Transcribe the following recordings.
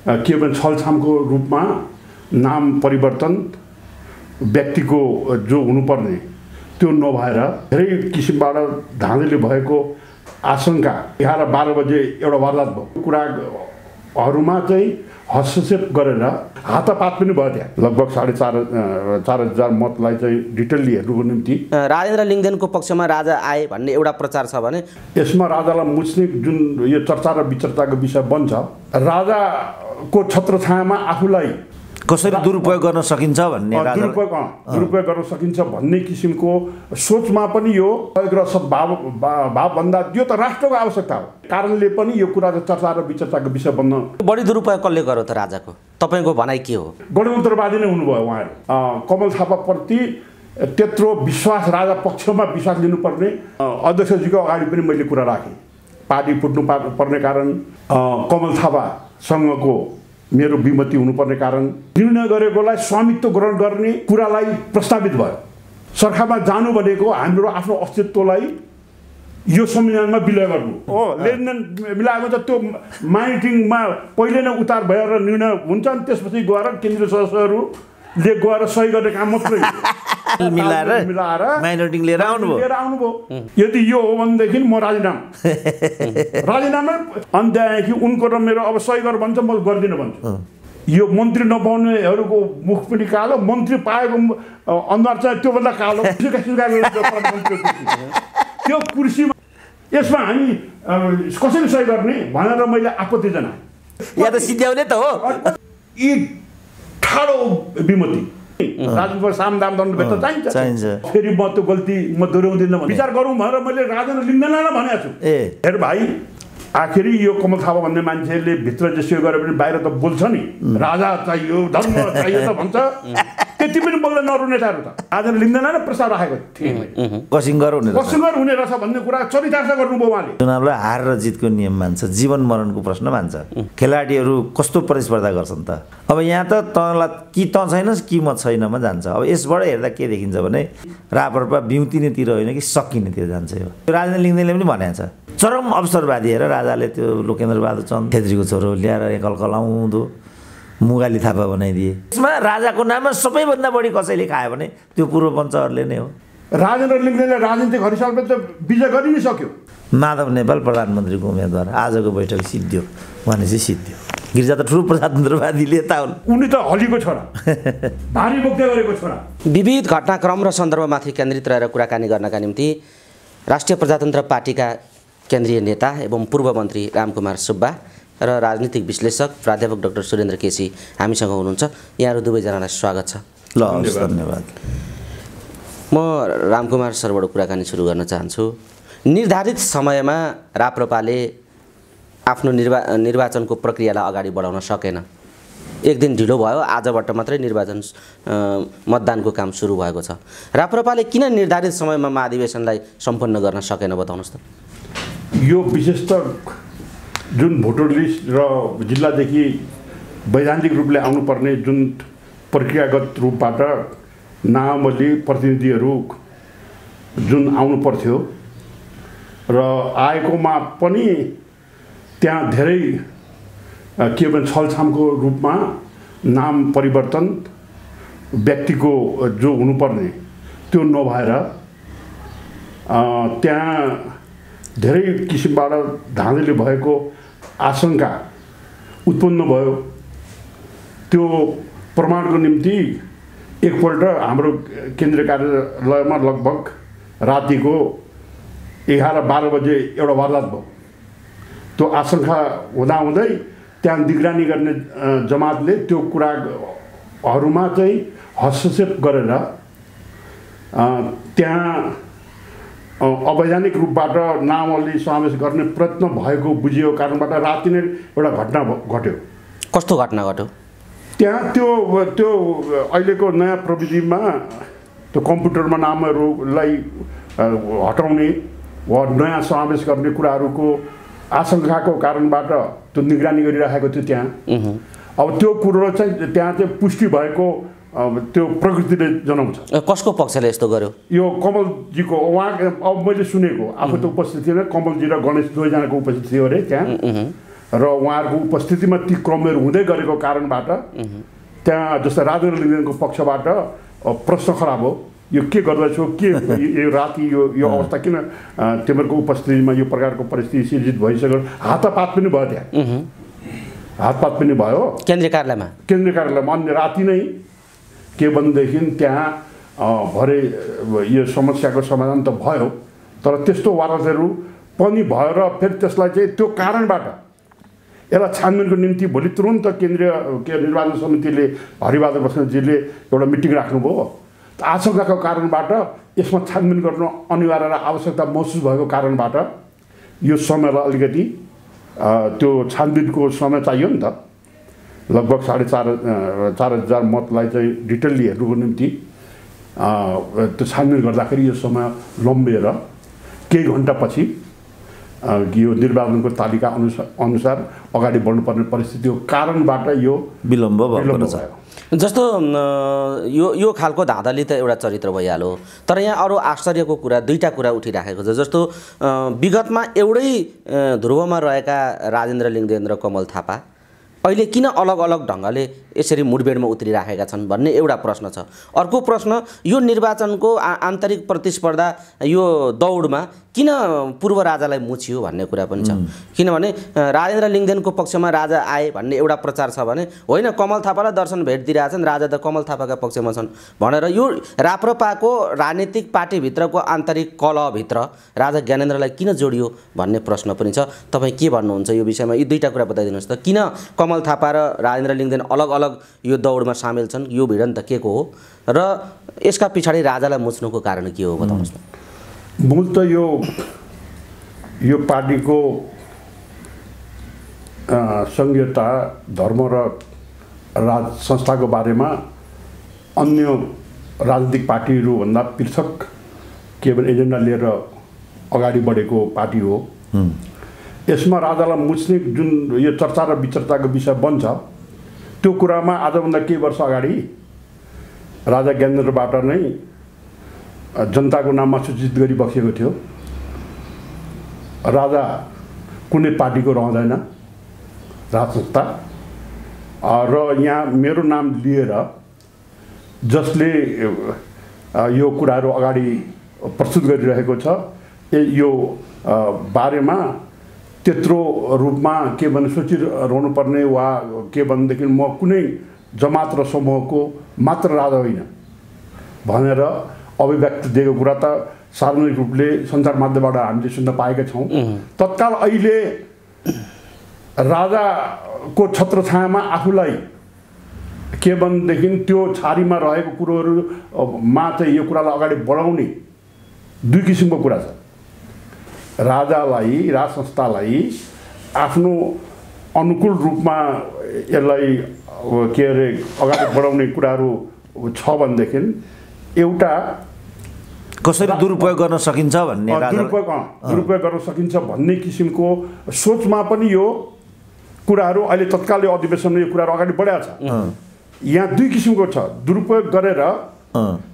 के भन्छ छलछामको रूपमा नाम परिवर्तन व्यक्तिको जो हुनुपर्ने त्यो नभएर धेरै किसिमबाट धाँधली भएको आशंका 11-12 बजे एउटा वारदात भयो। कुराहरूमा चाहिँ हस्तक्षेप गरेर हातापात पनि भयो। त्यहाँ लगभग 4,500 मतलाई चाहिँ डिटेलली हेर्नुको निम्ति राजेन्द्र लिङ्गदेनको पक्षमा राजा आए भन्ने एउटा प्रचार छ भने यसमा राजालाई मुच्ने जुन यो चर्चा र विचर्चाको विषय बन्छ, राजाको छत्रछायामा आफूलाई कसरी दुरुपयोग गर्न सकिन्छ भन्ने दुरुपयोग गर्न सकिन्छ भन्ने किसिमको सोचमा पनि यो र सद्भावभन्दा यो त राष्ट्रको आवश्यकता हो कारणले पनि यो कुरा चर्चा र विचर्चाको विषय बन्न। बढी दुरुपयोग कसले गर्यो त राजाको? तपाईँको भनाइ के हो? गणतन्त्रवादी नै हुनुभयो उहाँहरू। कमल थापाप्रति त्यत्रो विश्वास, राजा पक्षमा विश्वास लिनुपर्ने अध्यक्षजीको अगाडि पनि मैले कुरा राखेँ। पार्टी फुट्नु पर्ने कारण, कमल थापासँगको मेरो विमति हुनुपर्ने कारण, निर्णय गरेकोलाई स्वामित्व ग्रहण गर्ने कुरालाई प्रस्तावित भयो। सरकारमा जानु भनेको हाम्रो आफ्नो अस्तित्वलाई यो संविधानमा विलय गर्नु हो। लेनदेन मिलाएको त त्यो माइटिङमा पहिले नै उतार भएर निर्णय हुन्छ अनि त्यसपछि गएर केन्द्रीय सदस्यहरूले गएर सही गर्ने काम मात्रै मिलाएर माइनोरिटी लिएर आउनुभयो। यदि यो हो भनेदेखि म राजीनामा अनि त्यहाँदेखि उनको र मेरो अब सही गर भन्छ, म गर्दिनँ भन्छु। यो मन्त्री नपाउनेहरूको मुख पनि कालो, मन्त्री पाएको अनुहार चाहिँ त्योभन्दा कालो। त्यो कुर्सीमा यसमा हामी कसरी सही गर्ने भनेर मैले आपत्ति जनाएँ। या त सिद्ध्याउने त हो। यी ठाडो विमति राजनीतिमा सामदाम दण्ड भेट्न चाहिन्छ। फेरि म त्यो गल्ती म दोहोऱ्याउँदिनँ भने विचार गरौँ भनेर मैले राजेन्द्र लिङ्गदेनलाई भनेको छु। हेर भाइ, आखिरी यो कमल थापा भन्ने मान्छेले भित्र जेसो गरे पनि बाहिर त बोल्छ नि, राजा चाहियो, धर्म चाहियो त भन्छ। त्यति पनि बोल्दै नरुने नेताहरू त राजेन्द्र लिङ्गदेनलाई नै प्रस्ताव राखेको थिएँ। कसिङ्गर हुने रहेछ भन्ने कुरा चरितार्थ गर्नुभयो उहाँले। चुनावलाई हार र जितको नियम मान्छ, जीवन मरणको प्रश्न मान्छ। खेलाडीहरू कस्तो प्रतिस्पर्धा गर्छन् त? अब यहाँ त तँलाई कि तँ छैनस् कि म छैनमा जान्छ। अब यसबाट हेर्दा के देखिन्छ भने राप्रपा बिउतिनेतिर होइन कि सकिनेतिर जान्छ। यो राजेन्द्र लिङ्गदेनले पनि भनेको छ, चरम अवसरवादी हेर राजाले त्यो लोकेन्द्रबहादुर चन्द छेत्रीको छोरो ल्याएर एकलकलाउँदो मुगाली थापा बनाइदिए। यसमा राजाको नाममा सबैभन्दा बढी कसैले खायो भने त्यो पूर्व पञ्चहरूले नै हो। राजेन्द्र लिङ्गदेनले राजनीतिक हरिसालमा त विजय गरि नै सक्यो। माधव नेपाल प्रधानमन्त्रीको उम्मेदवार आजको बैठक सिद्धियो भनेपछि सिद्धियो। गिरिजा त ठुलो प्रजातन्त्रवादी नेता हुन्। उनी त हलीको छोरा, भारी बोक्दै गरेको छोरा। विविध घटनाक्रम र सन्दर्भमाथि केन्द्रित रहेर कुराकानी गर्नका निम्ति राष्ट्रिय प्रजातन्त्र पार्टीका केन्द्रीय नेता एवं पूर्व मन्त्री रामकुमार सुब्बा र राजनीतिक विश्लेषक प्राध्यापक डाक्टर सुरेन्द्र केसी हामीसँग हुनुहुन्छ। यहाँहरू दुवैजनालाई स्वागत छ। ल, धन्यवाद। म रामकुमार सरबाट कुराकानी सुरु गर्न चाहन्छु। निर्धारित समयमा राप्रपाले आफ्नो निर्वाचनको प्रक्रियालाई अगाडि बढाउन सकेन। एक दिन ढिलो भयो, आजबाट मात्रै निर्वाचन मतदानको काम सुरु भएको छ। राप्रपाले किन निर्धारित समयमा महाधिवेशनलाई सम्पन्न गर्न सकेन बताउनुहोस् त। यो विशेष त जुन भोटर लिस्ट र जिल्लादेखि वैधानिक रूपले आउनुपर्ने जुन प्रक्रियागत रूपबाट नामली प्रतिनिधिहरू जुन आउनु पर्थ्यो र आएकोमा पनि त्यहाँ धेरै के भन्छ छलछामको रूपमा नाम परिवर्तन व्यक्तिको जो हुनुपर्ने त्यो नभएर त्यहाँ धेरै किसिमबाट धाँधली भएको आशंका उत्पन्न भयो। त्यो प्रमाणको निम्ति एकपल्ट हाम्रो केन्द्रीय कार्यालयमा लगभग रातिको 11-12 बजे एउटा वारदात भयो। त्यो आशंका हुँदाहुँदै त्यहाँ निगरानी गर्ने जमातले त्यो कुराहरूमा चाहिँ हस्तक्षेप गरेर त्यहाँ अवैधानिक रूपबाट नामावली समावेश गर्ने प्रयत्न भएको बुझियो कारणबाट राति नै एउटा घटना घट्यो। कस्तो घटना घट्यो? त्यहाँ त्यो अहिलेको नयाँ प्रविधिमा त्यो कम्प्युटरमा नामहरूलाई हटाउने वा नयाँ समावेश गर्ने कुराहरूको आशंकाको कारणबाट त्यो निगरानी गरिराखेको थियो त्यहाँ। अब त्यो कुरो चाहिँ त्यहाँ चाहिँ पुष्टि भएको त्यो प्रकृतिले जनाउँछ। कसको पक्षले यस्तो गर्यो? यो कमलजीको। उहाँ अब मैले सुनेको, आफू त उपस्थित थिएन, कमलजी र गणेश दुवैजनाको उपस्थित थियो अरे त्यहाँ। र उहाँहरूको उपस्थितिमा ती क्रमहरू हुँदै गरेको कारणबाट त्यहाँ जस्तै राजेन्द्र लिङ्गदेनको पक्षबाट प्रश्न खराब हो, यो के गर्दैछौ, के यो राति यो अवस्था किन तिमीहरूको उपस्थितिमा यो प्रकारको परिस्थिति सिर्जित भइसक्यो। हातपात पनि भयो, त्यहाँ हातपात पनि भयो केन्द्रीय कार्यालयमा अन्य राति नै। के भनेदेखि त्यहाँ भरे यो समस्याको समाधान त भयो, तर त्यस्तो वारतहरू पनि भयो र फेरि त्यसलाई चाहिँ त्यो कारणबाट यसलाई छानबिनको निम्ति भोलि तुरुन्त केन्द्रीय निर्वाचन समितिले हरिबहादुर बस्नेतजीले एउटा मिटिङ राख्नुभयो। आशंकाको कारणबाट यसमा छानबिन गर्न अनिवार्य र आवश्यकता महसुस भएको कारणबाट यो समयलाई अलिकति त्यो छानबिनको समय चाहियो नि त। लगभग 4,500 मतलाई चाहिँ डिटेलली हेर्नुको निम्ति त्यो छानबिन गर्दाखेरि यो समय लम्बिएर केही घन्टापछि यो निर्वाचनको तालिका अनुसार अगाडि बढ्नुपर्ने परिस्थितिको कारणबाट यो विलम्ब भयो। जस्तो यो खालको धाँधली त एउटा चरित्र भइहाल्यो, तर यहाँ अरू आश्चर्यको कुरा दुईटा कुरा उठिराखेको छ। जस्तो विगतमा एउटै ध्रुवमा रहेका राजेन्द्र लिङ्गदेन र कमल थापा अहिले किन अलग अलग ढङ्गले यसरी मुठभेडमा उत्रिराखेका छन् भन्ने एउटा प्रश्न छ। अर्को प्रश्न, यो निर्वाचनको आन्तरिक प्रतिस्पर्धा यो दौडमा किन पूर्व राजालाई मुछियो भन्ने कुरा पनि छ। किनभने राजेन्द्र लिङ्गदेनको पक्षमा राजा आए भन्ने एउटा प्रचार छ भने होइन, कमल थापालाई दर्शन भेट दिइरहेछन्, राजा त कमल थापाका पक्षमा छन् भनेर यो राप्रपाको राजनीतिक पार्टीभित्रको आन्तरिक कलहभित्र राजा ज्ञानेन्द्रलाई किन जोडियो भन्ने प्रश्न पनि छ। तपाईँ के भन्नुहुन्छ यो विषयमा? यी दुईटा कुरा बताइदिनुहोस् त। किन कमल थापा र राजेन्द्र लिङ्गदेन अलग अलग यो दौडमा सामेल छन्, यो भिडन्त के को हो र यसका पछाडि राजालाई मुच्नुको कारण के हो बताउनुहोस् न। मूल त यो पार्टीको संघीयता, धर्म र राज संस्थाको बारेमा अन्य राजनीतिक पार्टीहरूभन्दा पृथक केवल एजेन्डा लिएर अगाडि बढेको पार्टी हो। यसमा राजालाई मुच्ने जुन यो चर्चा र विचर्चाको विषय बन्छ, त्यो कुरामा आजभन्दा केही वर्ष अगाडि राजा ज्ञानेन्द्रबाट नै जनताको नाममा सूचित गरी बसेको थियो, राजा कुनै पार्टीको रहँदैन राज संस्था, र यहाँ मेरो नाम लिएर जसले यो कुराहरू अगाडि प्रस्तुत गरिरहेको छ, यो बारेमा त्यत्रो रूपमा के भने सोचिरहनु पर्ने वा के भनेदेखि म कुनै जमात र समूहको मात्र राजा होइन भनेर अभिव्यक्ति दिएको कुरा त सार्वजनिक रूपले सञ्चार माध्यमबाट हामीले सुन्न पाएका छौँ। तत्काल अहिले राजाको छत्रछायामा आफूलाई के भनेदेखि त्यो छारीमा रहेको कुरोहरूमा चाहिँ यो कुरालाई अगाडि बढाउने दुई किसिमको कुरा छ। राजालाई, राज संस्थालाई आफ्नो अनुकूल रूपमा यसलाई के अरे अगाडि बढाउने कुराहरू छ भनेदेखि एउटा कसरी दुरुपयोग गर्न सकिन्छ भन्ने, दुरुपयोग गर्न सकिन्छ भन्ने किसिमको सोचमा पनि यो कुराहरू अहिले तत्काल अधिवेशनमा यो कुराहरू अगाडि बढाएको छ। यहाँ दुई किसिमको छ, दुरुपयोग गरेर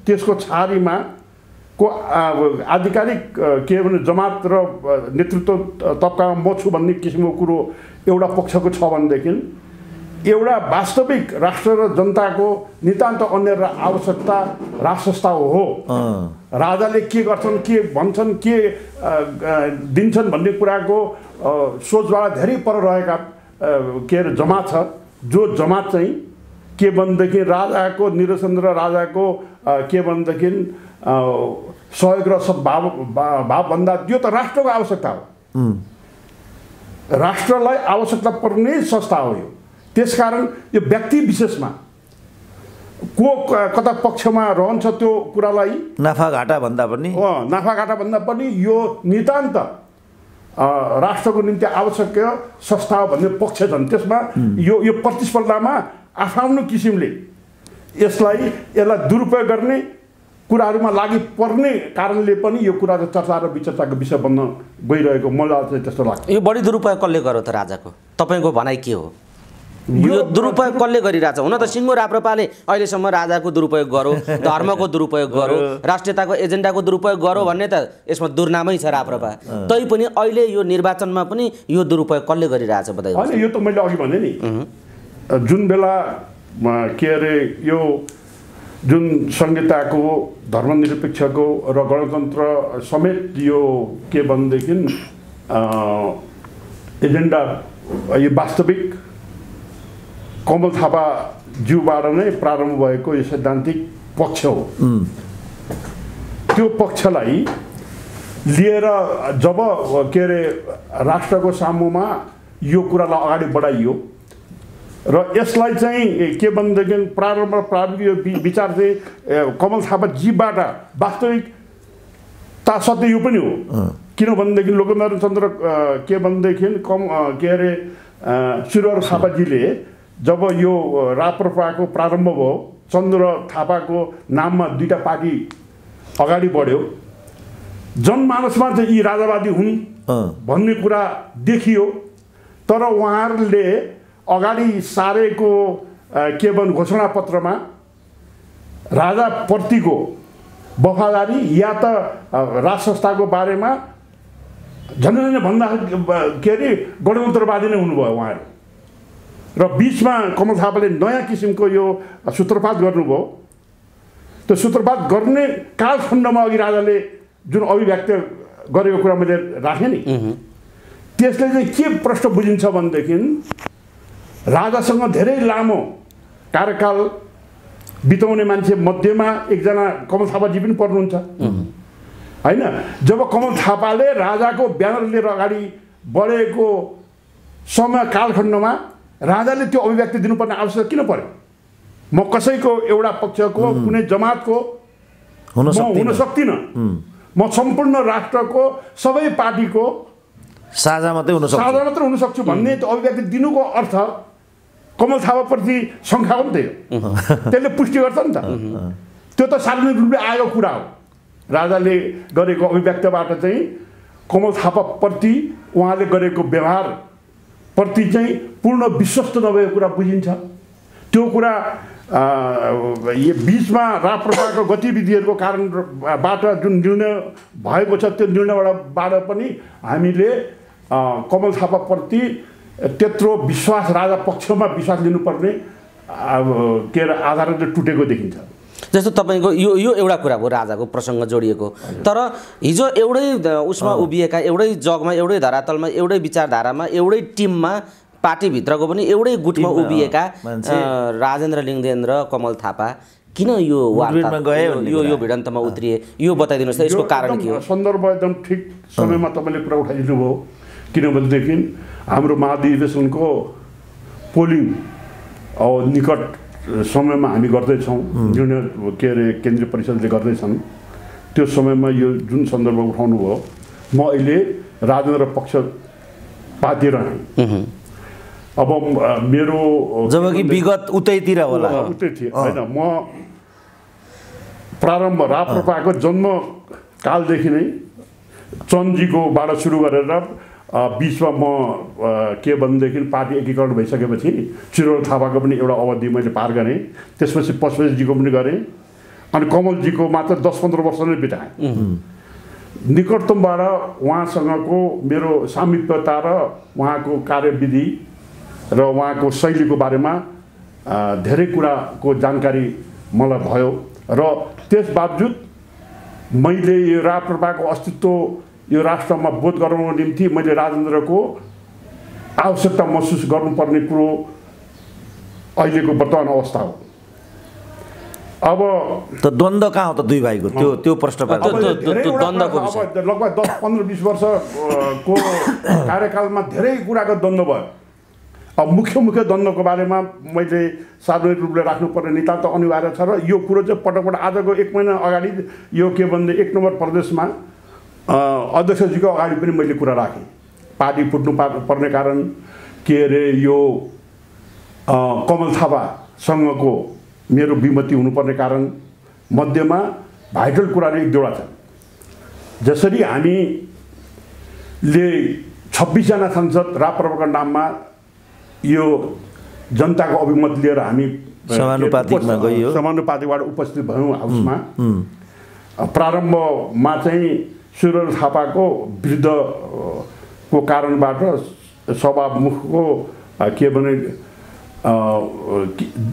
त्यसको छारीमा को आधिकारिक के भने जमात र नेतृत्व तबकामा म छु भन्ने किसिमको कुरो एउटा पक्षको छ भनेदेखि एउटा वास्तविक राष्ट्र र जनताको नितान्त अन्य आवश्यकता राज संस्था हो। राजाले के गर्छन्, के भन्छन्, के दिन्छन् भन्ने कुराको सोचबाट धेरै पर रहेका के अरे जमात छ, जो जमात चाहिँ के भनेदेखि राजाको निरसन र राजाको के भनेदेखि सहयोग र भावभन्दा यो त राष्ट्रको आवश्यकता हो, राष्ट्रलाई आवश्यकता पर्ने संस्था हो यो। त्यसकारण यो व्यक्ति विशेषमा को कता पक्षमा रहन्छ त्यो कुरालाई नाफाघाटा भन्दा पनि यो नितान्त राष्ट्रको निम्ति आवश्यक संस्था हो भन्ने पक्ष छन्। त्यसमा यो प्रतिस्पर्धामा आफ्नो किसिमले यसलाई दुरुपयोग गर्ने कुराहरूमा लागि पर्ने कारणले पनि यो कुरा चर्चा र विचर्चाको विषय बन्न गइरहेको मलाई चाहिँ त्यस्तो लाग्छ। यो बढी दुरुपयोग कसले गर्यो त राजाको? तपाईँको भनाइ के हो? यो दुरुपयोग कसले गरिरहेछ? हुन त सिङ्गो राप्रपाले अहिलेसम्म राजाको दुरुपयोग गरो, धर्मको दुरुपयोग गरो, राष्ट्रियताको एजेन्डाको दुरुपयोग गरो भन्ने त यसमा दुर्नामै छ राप्रपा। तैपनि अहिले यो निर्वाचनमा पनि यो दुरुपयोग कसले गरिरहेछ बताइदिनु? होइन, यो त मैले अघि भने नि, जुन बेला के अरे यो जुन संहिताको धर्मनिरपेक्षको र गणतन्त्र समेत यो के भनेदेखि एजेन्डा यो वास्तविक कमल थापा ज्यूबाट नै प्रारम्भ भएको यो सैद्धान्तिक पक्ष हो। त्यो पक्षलाई लिएर जब के अरे राष्ट्रको सामुमा यो कुरालाई अगाडि बढाइयो र यसलाई चाहिँ के भनेदेखि प्रारम्भिक यो विचार चाहिँ कमल थापा जीबाट वास्तविकता सत्य यो पनि हो। किनभनेदेखि लोकनारायण चन्द्र के भनेदेखि के अरे शिवहर थापाजीले जब यो राप्रपाको प्रारम्भ भयो, चन्द्र थापाको नाममा दुईटा पार्टी अगाडि बढ्यो, जनमानसमा चाहिँ यी राजावादी हुन् भन्ने कुरा देखियो। तर उहाँहरूले अगाडि सारेको के भन् घोषणापत्रमा राजाप्रतिको वफादारी या त राज संस्थाको बारेमा झन् भन्दा के अरे गणतन्त्रवादी नै हुनुभयो उहाँहरू। र बिचमा कमल थापाले नयाँ किसिमको यो सूत्रपात गर्नुभयो। त्यो सूत्रपात गर्ने कालखण्डमा अघि राजाले जुन अभिव्यक्त गरेको कुरा मैले राखेँ नि, त्यसले चाहिँ के प्रश्न बुझिन्छ भनेदेखि राजासँग धेरै लामो कार्यकाल बिताउने मान्छे मध्येमा एकजना कमल थापाजी पनि पर्नुहुन्छ होइन। जब कमल थापाले राजाको ब्यानर लिएर अगाडि बढेको समय कालखण्डमा राजाले त्यो अभिव्यक्ति दिनुपर्ने आवश्यकता किन पर्यो? म कसैको एउटा पक्षको कुनै जमातको हुन सक्दिनँ, म सम्पूर्ण राष्ट्रको सबै पार्टीको साझा मात्रै हुन सक्छु भन्ने त्यो अभिव्यक्ति दिनुको अर्थ कमल थापाप्रति शङ्का हो नि त। त्यसले पुष्टि गर्छ नि त। त्यो त सार्वजनिक रूपले आएको कुरा हो। राजाले गरेको अभिव्यक्तबाट चाहिँ कमल थापाप्रति उहाँले गरेको व्यवहार प्रति चाहिँ पूर्ण विश्वस्त नभएको कुरा बुझिन्छ। त्यो कुरा यो बिचमा राप्रपाको गतिविधिहरूको कारणबाट जुन निर्णय भएको छ त्यो निर्णयबाट पनि हामीले कमल थापाप्रति त्यत्रो विश्वास, राजा पक्षमा विश्वास लिनुपर्ने के अरे आधारले टुटेको देखिन्छ। जस्तो तपाईँको यो एउटा कुरा हो राजाको प्रसङ्ग जोडिएको। तर हिजो एउटै उसमा उभिएका, एउटै जगमा, एउटै धरातलमा, एउटै विचारधारामा, एउटै टिममा, पार्टीभित्रको पनि एउटै गुटमा उभिएका राजेन्द्र लिङ्गदेन र कमल थापा किन यो यो भिडन्तमा उत्रिए? यो बताइदिनुहोस् त, यसको कारण के हो? सन्दर्भ एकदम ठिक समयमा तपाईँले कुरा उठाइदिनु भयो। किनभनेदेखि हाम्रो महाधिवेशनको पोलिङ निकट समयमा हामी गर्दैछौँ, निर्णय के अरे केन्द्रीय परिषदले गर्दैछन्। त्यो समयमा यो जुन सन्दर्भ उठाउनु भयो, म अहिले राजेन्द्र पक्षपाती रहेँ। अब मेरो जबकि विगत उतैतिर होला, उतै थिएँ होइन। म प्रारम्भ राप्रपाको जन्मकालदेखि नै चन्दजीकोबाट सुरु गरेर बिचमा म के भनेदेखि पार्टी एकीकरण भइसकेपछि शिवहर थापाको पनि एउटा अवधि मैले पार गरेँ। त्यसपछि पशुपतिजीको पनि गरेँ अनि कमलजीको मात्र 10-15 वर्ष नै बिताएँ। निकटतमबाट उहाँसँगको मेरो सामिप्यता र उहाँको कार्यविधि र उहाँको शैलीको बारेमा धेरै कुराको जानकारी मलाई भयो। र त्यस बावजुद मैले यो राप्रपाको अस्तित्व यो राष्ट्रमा बोध गराउनको निम्ति मैले राजेन्द्रको आवश्यकता महसुस गर्नुपर्ने कुरो अहिलेको वर्तमान अवस्था हो। अब त द्वन्द्व कहाँ हो त दुई भाइको? त्यो प्रश्न लगभग 10-15-20 वर्षको कार्यकालमा धेरै कुराको द्वन्द्व भयो। अब मुख्य द्वन्द्वको बारेमा मैले सार्वजनिक रूपले राख्नुपर्ने नितान्त अनिवार्य छ। र यो कुरो चाहिँ पटक आजको 1 महिना अगाडि यो के भन्ने 1 नम्बर प्रदेशमा अध्यक्षजीको अगाडि पनि मैले कुरा राखेँ। पार्टी फुट्नु पर्ने कारण के अरे यो कमल थापासँगको मेरो विमति हुनुपर्ने कारण मध्येमा भाइटल कुराहरू 1-2 छन्। जसरी हामीले 26 जना सांसद राप्रपाका नाममा यो जनताको अभिमत लिएर हामी समानुपातिकमा गइयो, समानुपातिकबाट उपस्थित भयौँ हाउसमा। प्रारम्भमा चाहिँ सूर्य थापाको विरुद्धको कारणबाट सभामुखको के भने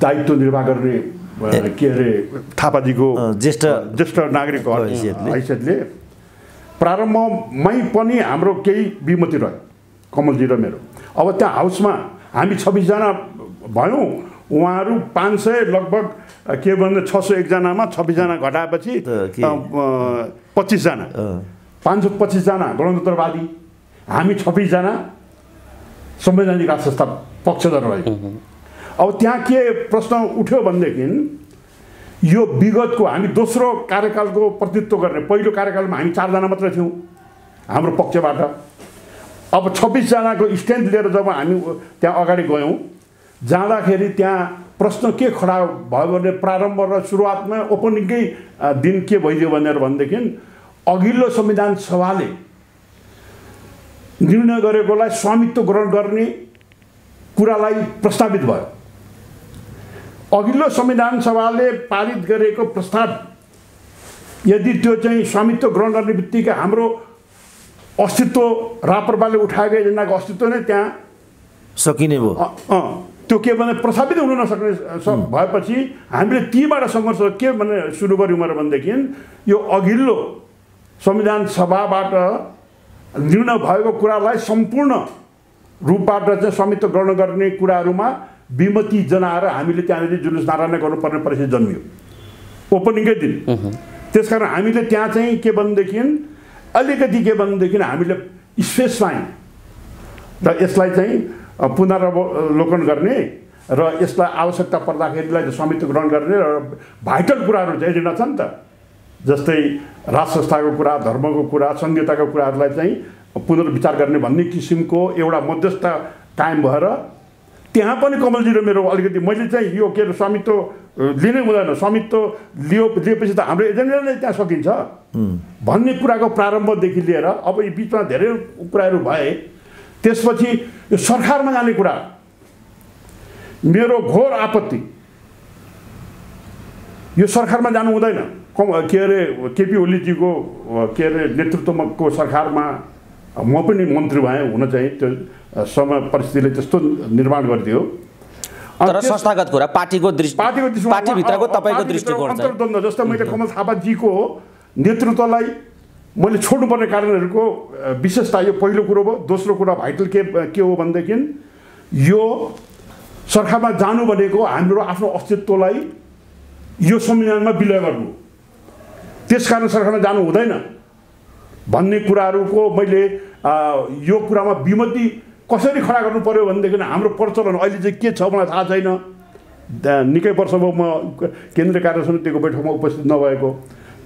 दायित्व निर्वाह गर्ने के अरे थापाजीको ज्येष्ठ नागरिकको हैसियतले प्रारम्भमै पनि हाम्रो केही विमति रह्यो, कमलजी र मेरो। अब त्यहाँ हाउसमा हामी 26 जना भयौँ, उहाँहरू 500 लगभग के भन्दा 601 जनामा 26 जना घटाएपछि 25 जना 525 जना गणतन्त्रवादी, हामी 26 जना संवैधानिक राज संस्था पक्षधर रह्यो। अब त्यहाँ के प्रश्न उठ्यो भनेदेखि यो विगतको हामी दोस्रो कार्यकालको प्रतिनिधित्व गर्ने, पहिलो कार्यकालमा हामी 4 जना मात्र थियौँ हाम्रो पक्षबाट। अब 26 जनाको स्ट्रेन्थ लिएर जब हामी त्यहाँ अगाडि गयौँ, जाँदाखेरि त्यहाँ प्रश्न के खडा भयो भने प्रारम्भ र सुरुवातमा ओपनिङकै दिन के भइदियो भनेदेखि अघिल्लो संविधान सभाले निर्णय गरेकोलाई स्वामित्व ग्रहण गर्ने कुरालाई प्रस्तावित भयो। अघिल्लो संविधान सभाले पारित गरेको प्रस्ताव यदि त्यो चाहिँ स्वामित्व ग्रहण गर्ने बित्तिकै हाम्रो अस्तित्व राप्रपाले उठाएको एजेन्डाको अस्तित्व नै त्यहाँ सकिने भयो। त्यो के भने प्रस्थापित हुन नसक्ने भएपछि हामीले तीबाट सङ्घर्ष के भने सुरु गऱ्यौँ भनेदेखि यो अघिल्लो संविधान सभाबाट निर्णय भएको कुरालाई सम्पूर्ण रूपबाट चाहिँ स्वामित्व ग्रहण गर्ने कुराहरूमा विमति जनाएर हामीले त्यहाँनिर जुलुस नारा गर्नुपर्ने परिस्थिति जन्मियो ओपनिङकै दिन। त्यसकारण हामीले त्यहाँ चाहिँ के भनेदेखि अलिकति के भनेदेखि हामीले स्पेस पायौँ र यसलाई चाहिँ पुनरावलोकन गर्ने र यसलाई आवश्यकता पर्दाखेरिलाई स्वामित्व ग्रहण गर्ने र भाइटल कुराहरू चाहिँ एजेन्डा छ नि त, जस्तै राज संस्थाको कुरा, धर्मको कुरा, संहिताको कुराहरूलाई चाहिँ पुनर्विचार गर्ने भन्ने किसिमको एउटा मध्यस्थ कायम भएर त्यहाँ पनि कमलजी र मेरो अलिकति मैले चाहिँ यो के अरे स्वामित्व लिनै हुँदैन, स्वामित्व लिएपछि त हाम्रो एजेन्डा नै त्यहाँ सकिन्छ भन्ने कुराको प्रारम्भदेखि लिएर अब यो बिचमा धेरै कुराहरू भए। त्यसपछि यो सरकारमा जाने कुरा मेरो घोर आपत्ति, यो सरकारमा जानु हुँदैन। के अरे केपी ओलीजीको के अरे नेतृत्वको सरकारमा म पनि मन्त्री भएँ, हुन चाहिँ त्यो समय परिस्थितिले त्यस्तो निर्माण गरिदियो। तर संस्थागत कुरा पार्टीको पार्टीभित्रको तपाईँको दृष्टिकोण अन्तर्द्वन्द्व, जस्तो मैले कमल थापाजीको नेतृत्वलाई मैले छोड्नुपर्ने कारणहरूको विशेषता यो पहिलो कुरो भयो। दोस्रो कुरा भाइटल के हो भनेदेखि यो सरकारमा जानु भनेको हाम्रो आफ्नो अस्तित्वलाई यो संविधानमा विलय गर्नु, त्यसकारण सरकारमा जानु हुँदैन भन्ने कुराहरूको मैले यो कुरामा विमति कसरी खडा गर्नु पर्यो भनेदेखि हाम्रो प्रचलन अहिले चाहिँ के छ मलाई थाहा छैन। निकै वर्ष भयो म केन्द्रीय कार्य समितिको बैठकमा उपस्थित नभएको,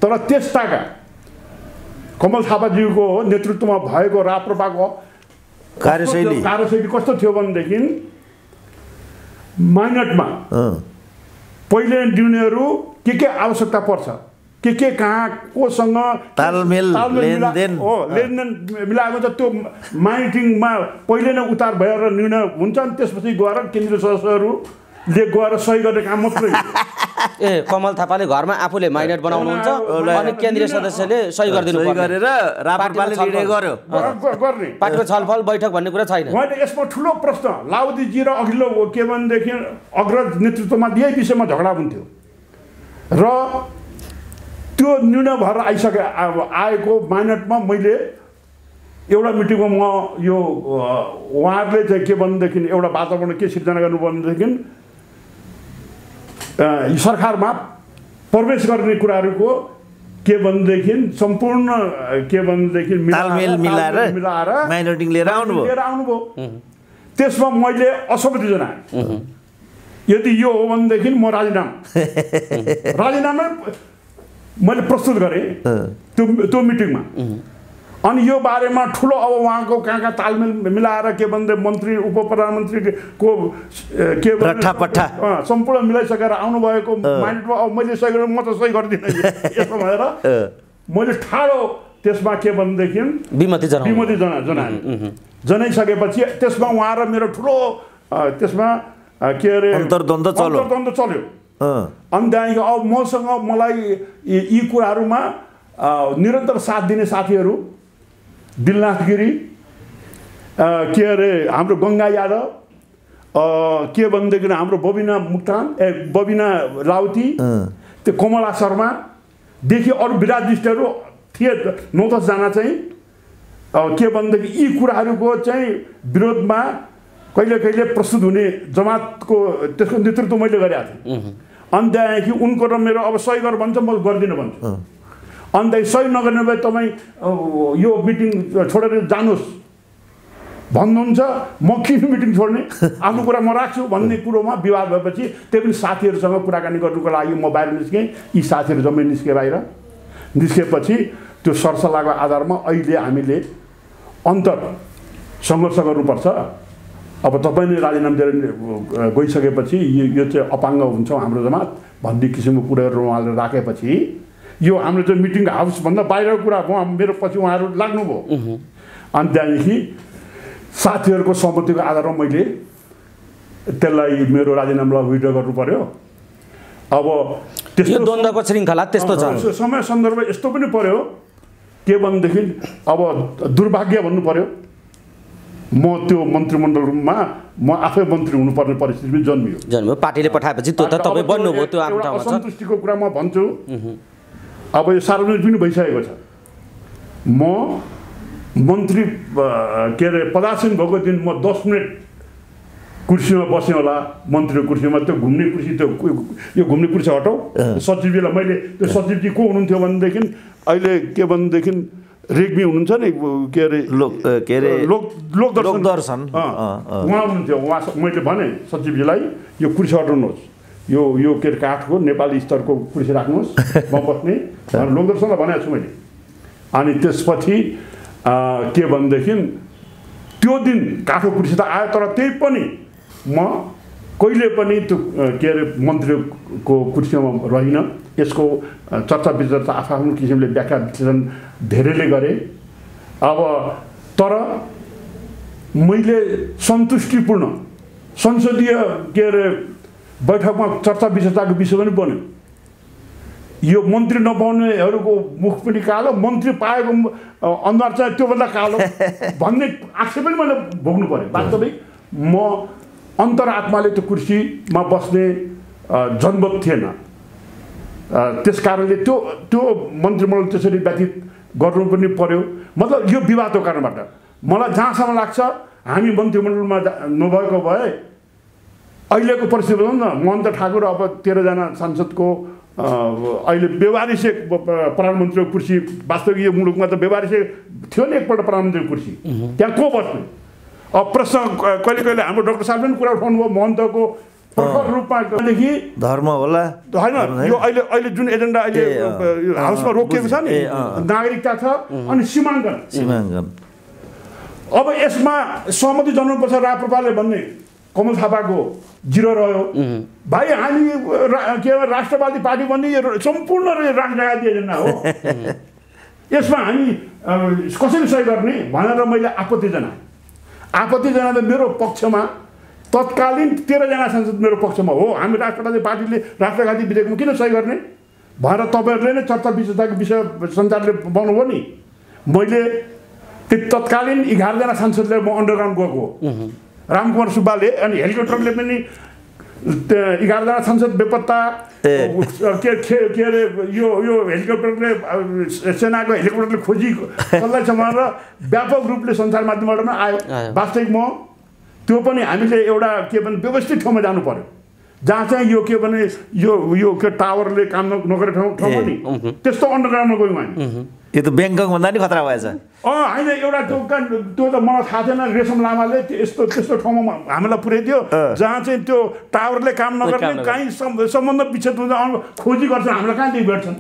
तर त्यसताका कमल थापाज्यूको नेतृत्वमा भएको राप्रपाको कार्यशैली कस्तो थियो भनेदेखि माइनटमा पहिले निर्णयहरू के आवश्यकता पर्छ, के कहाँ कोसँग तालमेल लेनदेन मिलाएको छ, त्यो माइटिङमा पहिले नै उतार भएर निर्णय हुन्छ अनि त्यसपछि गएर केन्द्रीय सदस्यहरूले गएर सही गर्ने काम मात्रै। ए कमल थापाले घरमा आफूले माइनट बनाउनुहुन्छ अनि केन्द्रीय सदस्यले सही गरिदिनु गरेर राप्रपाले निर्णय गर्यो गर्ने पार्टीको छलफल बैठक भन्ने कुरा छैन। मैले यसमा ठुलो प्रश्न लाउदीजी र अघिल्लो के भनेदेखि अग्रज नेतृत्वमा यही विषयमा झगडा हुन्थ्यो र त्यो निर्णय भएर आएको माइनटमा मैले एउटा मिटिङमा म यो उहाँहरूले चाहिँ के भनेदेखि एउटा वातावरण के सिर्जना गर्नु भनेदेखि सरकारमा प्रवेश गर्ने कुराहरूको के भनेदेखि सम्पूर्ण के भनेदेखि तालमेल मिलाएर माइनोरिटी लिएर आउनुभयो। त्यसमा मैले असहमति जनाएँ, यदि यो हो भनेदेखि म राजीनामा मैले प्रस्तुत गरेँ त्यो मिटिङमा। अनि यो बारेमा ठुलो अब उहाँको कहाँ तालमेल मिलाएर के भन्दै मन्त्री उप प्रधानमन्त्रीको के सम्पूर्ण मिलाइसकेर आउनुभएको माइन्डमा अब मैले सही गरेर म त सही गरिदिनँ यसो भनेर मैले ठाडो त्यसमा के भनेदेखि विमति जनाएँ। जनाइसकेपछि त्यसमा उहाँ र मेरो ठुलो त्यसमा के अरे अन्तर्द्वन्द्व चल्यो। अनि त्यहाँदेखि अब मसँग मलाई यी कुराहरूमा निरन्तर साथ दिने साथीहरू दिलनाथ गिरी, के अरे हाम्रो गङ्गा यादव, के भनेदेखि हाम्रो बबिना राउती, त्यो कमला शर्मादेखि अरू विराजिस्टहरू थिए 9-10 जना चाहिँ के भनेदेखि यी कुराहरूको चाहिँ विरोधमा कहिले कहिले प्रस्तुत हुने जमातको त्यसको नेतृत्व मैले गरेको थिएँ। अनि त्यहाँदेखि उनको र मेरो अब सही गर भन्छ, म गर्दिनँ भन्छु। अनि त्यहाँदेखि सही नगर्ने भए तपाईँ यो मिटिङ छोडेर जानुहोस् भन्नुहुन्छ, म किन मिटिङ छोड्ने, आफ्नो कुरा म राख्छु भन्ने कुरोमा विवाद भएपछि त्यही पनि साथीहरूसँग कुराकानी गर्नुको लागि म बाहिर निस्केँ। यी साथीहरू जम्मै निस्के बाहिर। निस्केपछि त्यो सरसल्लाहको आधारमा अहिले हामीले सङ्घर्ष गर्नुपर्छ। अब तपाईँ नै राजीनामा दिएर गइसकेपछि यो चाहिँ अपाङ्ग हुन्छ हाम्रो जमात भन्ने किसिमको कुराहरू उहाँले राखेपछि यो हाम्रो चाहिँ मिटिङ हाउसभन्दा बाहिरको कुरा मेरो पछि उहाँहरू लाग्नुभयो। अनि त्यहाँदेखि साथीहरूको सहमतिको आधारमा मैले त्यसलाई मेरो राजीनामालाई विड्र गर्नु पर्यो। अब यो द्वन्द्वको श्रृङ्खला त्यस्तो छ। समय सन्दर्भ यस्तो पनि पर्यो के भनेदेखि अब दुर्भाग्य भन्नु पर्यो, म त्यो मन्त्रीमण्डलमा म आफै मन्त्री हुनुपर्ने परिस्थिति पनि जन्मियो। पार्टीले पठाएपछि त्यो त तपाईँ बन्नुभयो, त्यो आफ्नो ठाउँमा छ। असन्तुष्टिको कुरा म भन्छु। अब यो सार्वजनिक पनि भइसकेको छ। म मन्त्री के अरे पदासीन भएको दिन म 10 मिनट कुर्सीमा बसेँ होला, मन्त्रीको कुर्सीमा। त्यो घुम्ने कुर्सी, यो घुम्ने कुर्सी हटाऊ। सचिवजीलाई मैले त्यो सचिवजी को हुनुहुन्थ्यो भनेदेखि अहिले के भनेदेखि रेग्मी हुनुहुन्छ नि, के अरे लोकदर्शन उहाँ हुनुहुन्थ्यो। उहाँ मैले भने सचिवजीलाई यो कुर्सी हटाउनुहोस्, यो के अरे काठको नेपाली स्तरको कुर्सी राख्नुहोस्, म बस्ने लोकदर्शनलाई भनेको छु मैले। अनि त्यसपछि के भनेदेखि त्यो दिन काठको कुर्सी त आयो, तर त्यही पनि म कहिले पनि त्यो के अरे मन्त्रीको कुर्सीमा रहिनँ। यसको चर्चा विचर्चा आफ्नो किसिमले व्याख्या विश्लेषण धेरैले गरे। अब तर मैले सन्तुष्टिपूर्ण संसदीय के अरे बैठकमा चर्चा विचर्चाको विषय पनि बन्यो। यो मन्त्री नपाउनेहरूको मुख पनि कालो, मन्त्री पाएको अनुहार चाहिँ त्योभन्दा कालो भन्ने आक्षेप पनि मैले भोग्नु पर्यो। वास्तविक म अन्तरात्माले त्यो कुर्सीमा बस्ने जनमत थिएन। त्यस कारणले त्यो मन्त्रीमण्डल त्यसरी व्यतीत गर्नु पनि पर्यो। मतलब यो विवादको कारणबाट मलाई जहाँसम्म लाग्छ हामी मन्त्रीमण्डलमा नभएको भए अहिलेको परिस्थिति भनौँ न, महन्त ठाकुर अब 13 जना सांसदको अहिले व्यवहारिक प्रधानमन्त्रीको कुर्सी, वास्तविक यो मुलुकमा त व्यवहारिक थियो नि एकपल्ट प्रधानमन्त्रीको कुर्सी, त्यहाँ को बस्ने? अब प्रश्न कहिले कहिले हाम्रो डाक्टर साहब पनि कुरा उठाउनु भयो महन्तको प्रखर रूपमा देखि धर्म होला होइन। यो अहिले जुन एजेन्डा अहिले हाउसमा रोकिएको छ नि, नागरिकता छ अनि सीमाङ्कन। अब यसमा सहमति जनाउनुपर्छ राप्रपाले भन्ने कमल थापाको 0 रह्यो। भाइ हामी के राष्ट्रवादी पार्टी भन्ने यो सम्पूर्ण राष्ट्रवादी एजेन्डा हो, यसमा हामी कसरी सही गर्ने भनेर मैले आपत्ति जनाएँ। मेरो पक्षमा तत्कालीन 13 जना सांसद मेरो पक्षमा हो। हामी राष्ट्रवादी पार्टीले राष्ट्रघाती विधेयकमा किन सही गर्ने भनेर तपाईँहरूले नै चर्चा विचर्चाको विषय सञ्चारले बनाउनु नि। मैले त्यो तत्कालीन 11 जना सांसदले म अन्डरग्राउन्ड गएको हो। रामकुमार सुब्बाले अनि हेलिकप्टरले पनि 11 जना सांसद बेपत्ता के अरे यो हेलिकप्टरले सेनाको हेलिकप्टरले खोजी कसलाई छ भनेर व्यापक रूपले सञ्चार माध्यमबाट नै आयो। वास्तविक म त्यो पनि हामीले एउटा के भने व्यवस्थित ठाउँमा जानु पर्यो, जहाँ चाहिँ यो के भने यो के टावरले काम नगरेको ठाउँमा नि त्यस्तो अन्डरग्राउन्डमा गयौँ हामी। यो त ब्याङ्कक भन्दा नि खतरा भएछ। होइन, एउटा त्यो त मलाई थाहा थिएन। रेशम लामाले त्यस्तो ठाउँमा हामीलाई पुर्याइदियो जहाँ चाहिँ त्यो टावरले काम नगर्ने कहीँ सम्बन्ध विच्छेद हुन्छ, खोजी गर्छन्, हामीलाई कहाँदेखि भेट्छन्।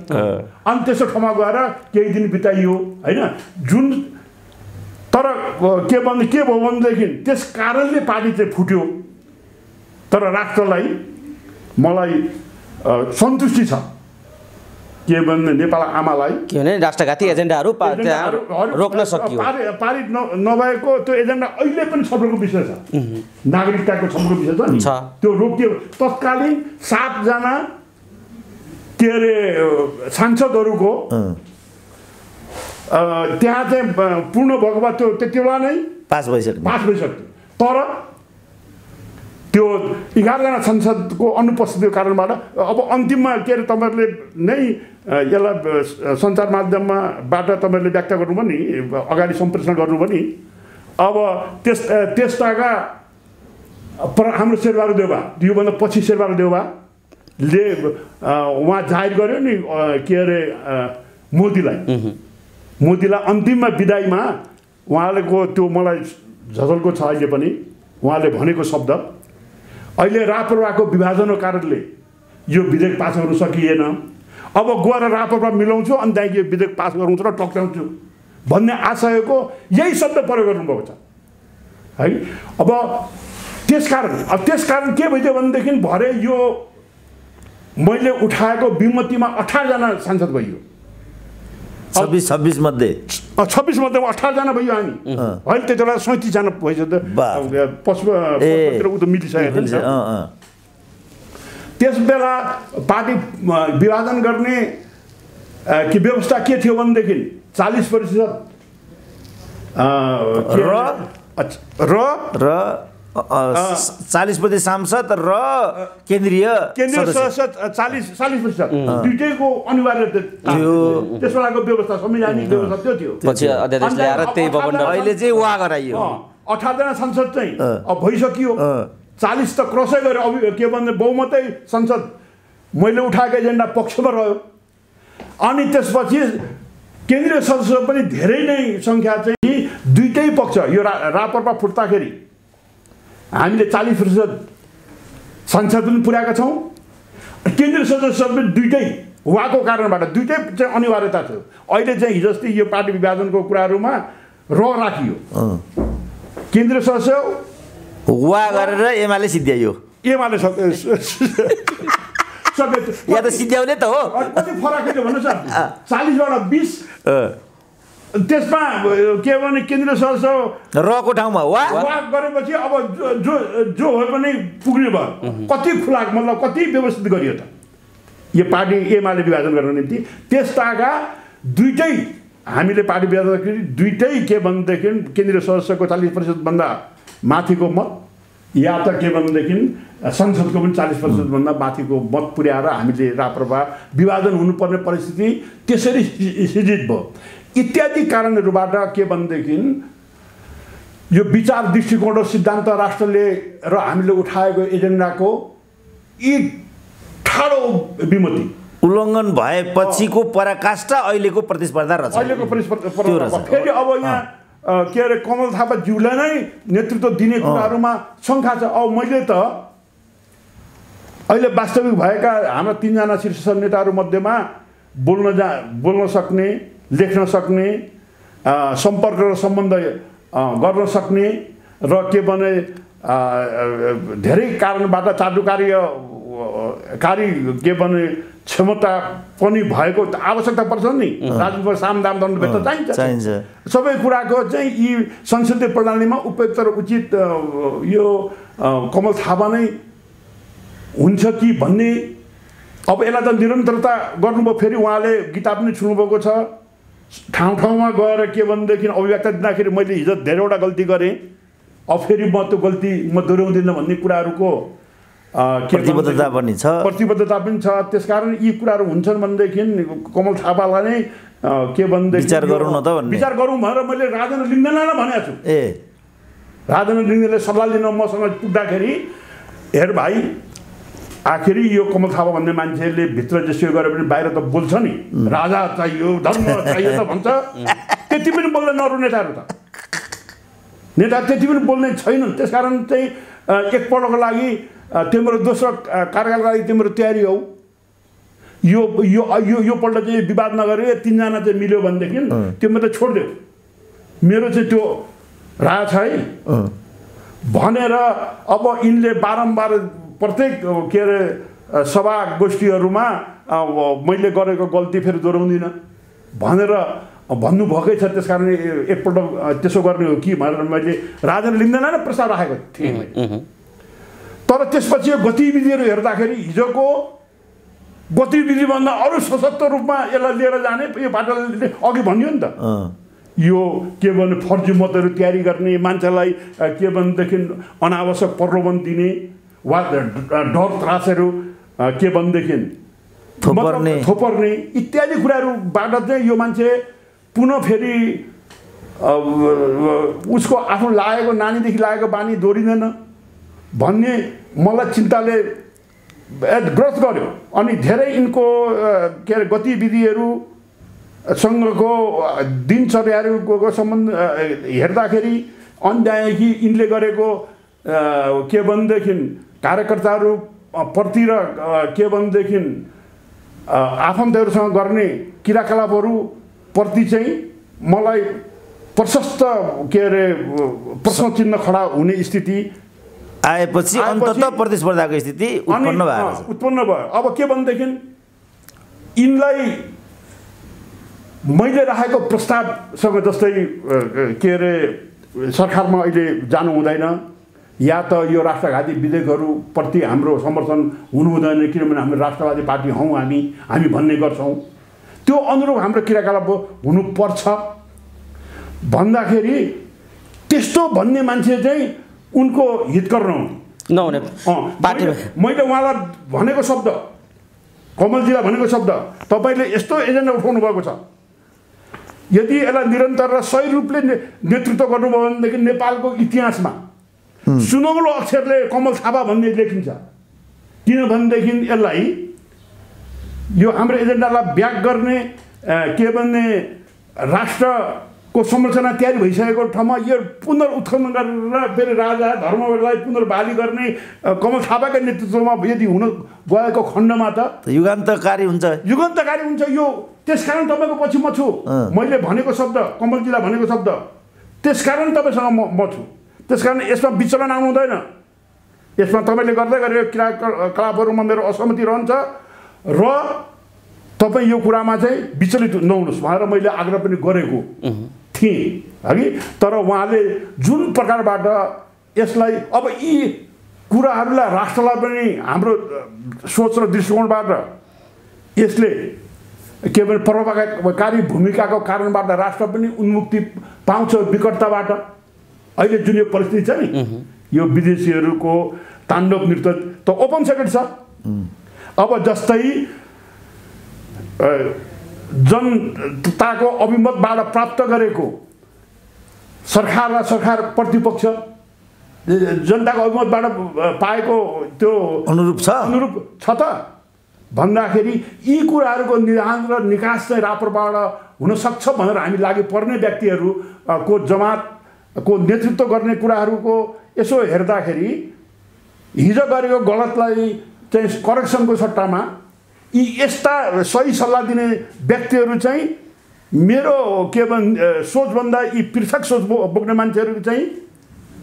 अनि त्यस्तो ठाउँमा गएर केही दिन बिताइयो होइन। जुन तर के भयो भनेदेखि त्यस कारणले पार्टी चाहिँ फुट्यो। तर राष्ट्रलाई मलाई सन्तुष्टि छ के भन्ने नेपाल आमालाई के भने राष्ट्रघाती एजेन्डाहरू त्यहाँ रोक्न सकियो। पारित नभएको त्यो एजेन्डा अहिले पनि छलफलको विषय छ, नागरिकताको छलफलको विषय छ नि, त्यो रोकियो। तत्कालीन 7 जना के अरे सांसदहरूको त्यहाँ चाहिँ पूर्ण भएको भए त्यो त्यति बेला नै पास भइसक्यो। तर त्यो 11 जना संसदको अनुपस्थितिको कारणबाट अब अन्तिममा के अरे तपाईँहरूले नै यसलाई सञ्चार माध्यमबाट तपाईँहरूले व्याख्या गर्नु पनि अगाडि सम्प्रेषण गर्नु पनि अब त्यसताका हाम्रो शेरबहादुर देउवा, योभन्दा पछि शेरबहादुर देउवाले उहाँ जाहेर गर्यो नि के अरे मोदीलाई अन्तिममा विदाईमा उहाँको त्यो मलाई झझल्को छ अहिले पनि उहाँले भनेको शब्द, अहिले राप्रपाको विभाजनको कारणले यो विधेयक पास गर्न सकिएन, अब गएर राप्रपा मिलाउँछु अनि त्यहाँदेखि यो विधेयक पास गराउँछु र टक्राउँछु भन्ने आशयको यही शब्द प्रयोग गर्नुभएको छ है। अब त्यसकारण के भइदियो भनेदेखि भरे यो मैले उठाएको विमतिमा 18 जना सांसद भइयो, 26 मध्ये 18 जना भइयो हामी। अहिले त्यति बेला 37 जना भइसक्यो, उ त मिलिसकेको छ। त्यस बेला पार्टी विभाजन गर्ने कि व्यवस्था के थियो भनेदेखि 40% र 40% सांसद र केन्द्रीय सदस्य 40% दुईटैको अनिवार्य थियो। त्यस बेलाको व्यवस्था संवैधानिक व्यवस्था त्यो थियो। पछि अध्यादेश ल्याएर त्यही भवन अहिले चाहिँ वा गराइयो। 18 जना संसद चाहिँ अब भइसकियो, 40 त क्रसै गऱ्यो। अब के भन्ने बहुमतै संसद मैले उठाएको एजेन्डा पक्षमा रह्यो। अनि त्यसपछि केन्द्रीय सदस्य पनि धेरै नै सङ्ख्या चाहिँ दुईटै पक्ष यो राप्रपा फुट्दाखेरि हामीले 40% संसद पनि पुर्याएका छौँ, केन्द्रीय सदस्य पनि दुईटै उहाँको कारणबाट दुईटै चाहिँ अनिवार्यता थियो। अहिले चाहिँ हिजोस्ति यो पार्टी विभाजनको कुराहरूमा राखियो, केन्द्रीय सदस्य वा गरेर एमाले सिद्ध्यायो। एमाले या त सिद्ध्याउने त हो। कति फरक थियो भन्नुहोस् न, 40बाट 20 त्यसमा के भने केन्द्रीय सदस्य रको ठाउँमा वा गरेपछि अब जो भए पनि पुग्ने भयो। कति खुला मतलब कति व्यवस्थित गरियो त यो पार्टी एमाले विभाजन गर्नको निम्ति। त्यसताका दुईटै हामीले पार्टी विभाजन गर्दाखेरि दुईटै के भनेदेखि केन्द्रीय सदस्यको 40% भन्दा माथिको मत या त के भनेदेखि संसदको पनि 40% भन्दा माथिको मत पुर्याएर हामीले राप्रपा विभाजन हुनुपर्ने परिस्थिति त्यसरी सिर्जित भयो। इत्यादि कारणहरूबाट के भनेदेखि यो विचार दृष्टिकोण र सिद्धान्त राष्ट्रले र हामीले उठाएको एजेन्डाको यी ठाडो विमति उल्लङ्घन भएपछिको पराकाष्ठा अहिलेको प्रतिस्पर्धा रहेछ। अहिलेको प्रतिस्पर्धा फेरि अब यहाँ के अरे कमल थापा ज्यूलाई नै नेतृत्व दिने कुराहरूमा शङ्का छ। अब मैले त अहिले वास्तविक भएका हाम्रा 3 जना शीर्ष नेताहरू मध्येमा बोल्न सक्ने, लेख्न सक्ने, सम्पर्क र सम्बन्ध गर्न सक्ने र के भने धेरै कारणबाट चाटुकारी के भने क्षमता पनि भएको आवश्यकता पर्छ नि। राजनीतिमा साम दाम दण्ड भेट्न चाहिन्छ। सबै कुराको चाहिँ यी संसदीय प्रणालीमा उपयुक्त र उचित यो कमल थापा नै हुन्छ कि भन्ने। अब यसलाई त निरन्तरता गर्नुभयो। फेरि उहाँले गीता पनि छुनुभएको छ। ठाउँ गएर के भनेदेखि अभिव्यक्ति दिँदाखेरि मैले हिजो धेरैवटा गल्ती गरेँ, अब फेरि म त्यो गल्ती म दोहोऱ्याउँदिनँ भन्ने कुराहरूको प्रतिबद्धता पनि छ। त्यसकारण यी कुराहरू हुन्छन् भनेदेखि कमल थापालाई नै के भनेदेखि विचार गरौँ न त भन्ने विचार गरौँ भनेर मैले राजेन्द्र लिङ्गदेनलाई भनेको छु। राजेन्द्र लिङ्गदेनले सल्लाह लिन मसँग पुग्दाखेरि हेर भाइ, आखिरी यो कमल थापा भन्ने मान्छेले भित्र जेसुकै गरे पनि बाहिर त बोल्छ नि, राजा चाहियो, धर्म चाहियो त भन्छ। त्यति पनि बोल्दैन अरू नेताहरू त। नेता त्यति पनि बोल्ने छैनन्। त्यसकारण चाहिँ एकपल्टको लागि तिम्रो दोस्रो कार्यकालको लागि तिम्रो तयारी हौ। यो पल्ट चाहिँ विवाद नगरे 3 जना चाहिँ मिल्यो भनेदेखि तिम्रो त छोडिदेऊ, मेरो चाहिँ त्यो राय छ है भनेर अब यिनले बारम्बार प्रत्येक के अरे सभा गोष्ठीहरूमा मैले गरेको गल्ती फेरि दोहोऱ्याउँदिनँ भनेर भन्नुभएकै छ। त्यस कारण एकपल्ट त्यसो गर्ने हो कि भनेर मैले राजेन्द्र लिङ्गदेनलाई नै प्रस्ताव राखेको थिएँ मैले। तर त्यसपछि यो गतिविधिहरू हेर्दाखेरि हिजोको गतिविधिभन्दा अरू सशक्त रूपमा यसलाई लिएर जाने यो पार्टीले अघि भन्यो नि त। यो के भने फर्जी मतहरू तयारी गर्ने, मान्छेलाई के भनेदेखि अनावश्यक प्रलोभन दिने वा डर त्रासहरू के भनेदेखि थोपर्ने इत्यादि कुराहरूबाट चाहिँ यो मान्छे पुनः फेरि उसको आफ्नो लागेको नानीदेखि लागेको बानी दोहोरिँदैन भन्ने मलाई चिन्ताले ग्रस्त गर्यो। अनि धेरै यिनको के अरे गतिविधिहरू सँगको दिनचर्याहरूको सम्बन्ध हेर्दाखेरि अन्यायकी यिनले गरेको के भनेदेखि कार्यकर्ताहरू प्रति र के भनेदेखि आफन्तहरूसँग गर्ने क्रियाकलापहरू प्रति चाहिँ मलाई प्रशस्त के अरे प्रश्न चिन्ह खडा हुने स्थिति आएपछि अन्ततः प्रतिस्पर्धाको स्थिति उत्पन्न भयो। अब के भनेदेखि यिनलाई मैले राखेको प्रस्तावसँग जस्तै के अरे सरकारमा अहिले जानु हुँदैन या त यो राष्ट्रघाती विधेयकहरूप्रति हाम्रो समर्थन हुनु हुँदैन, किनभने हाम्रो राष्ट्रवादी पार्टी हौँ हामी भन्ने गर्छौँ। त्यो अनुरूप हाम्रो क्रियाकलाप हुनुपर्छ भन्दाखेरि त्यस्तो भन्ने मान्छे चाहिँ उनको हितकर्म नहुने पार्टी। मैले उहाँलाई भनेको शब्द, कमलजीलाई भनेको शब्द, तपाईँले यस्तो एजेन्डा उठाउनु भएको छ, यदि यसलाई निरन्तर र सही रूपले नेतृत्व गर्नुभयो भनेदेखि नेपालको इतिहासमा सुनौलो अक्षरले कमल थापा भन्ने लेखिन्छ। किनभनेदेखि यसलाई यो हाम्रो एजेन्डालाई ब्याक गर्ने के भन्ने राष्ट्रको संरचना तयारी भइसकेको ठाउँमा यो पुनरुत्थान गरेर फेरि राजा धर्मलाई पुनर्बहाली गर्ने कमल थापाकै नेतृत्वमा यदि हुन गएको खण्डमा त युगान्तकारी हुन्छ यो। त्यसकारण तपाईँको पछि म छु, मैले भनेको शब्द, कमलजीलाई भनेको शब्द, त्यसकारण तपाईँसँग म छु। त्यसकारण यसमा विचलन आउनु हुँदैन। यसमा तपाईँले गर्दै गरेको क्रियाकलापहरूमा मेरो असहमति रहन्छ र तपाईँ यो कुरामा चाहिँ विचलित नहुनुहोस् भनेर मैले आग्रह पनि गरेको थिएँ हगि। तर उहाँले जुन प्रकारबाट यसलाई अब यी कुराहरूलाई राष्ट्रलाई पनि हाम्रो सोच र दृष्टिकोणबाट यसले के भने प्रभावकारी भूमिकाको कारणबाट राष्ट्र पनि उन्मुक्ति पाउँछ विकटताबाट। अहिले जुन यो परिस्थिति छ नि, यो विदेशीहरूको ताण्डव नृत्य त ओपन सेक्रेट छ। अब जस्तै जनताको अभिमतबाट प्राप्त गरेको सरकार र सरकार प्रतिपक्ष जनताको अभिमतबाट पाएको त्यो अनुरूप छ त भन्दाखेरि यी कुराहरूको निदान र निकास चाहिँ राप्रपाबाट हुनसक्छ भनेर हामी लागि पर्ने व्यक्तिहरूको जमातको नेतृत्व गर्ने कुराहरूको यसो हेर्दाखेरि हिजो गरेको गलतलाई चाहिँ करेक्सनको सट्टामा यी यस्ता सही सल्लाह दिने व्यक्तिहरू चाहिँ मेरो के भन् सोचभन्दा यी पृथक सोच बोक्ने मान्छेहरू चाहिँ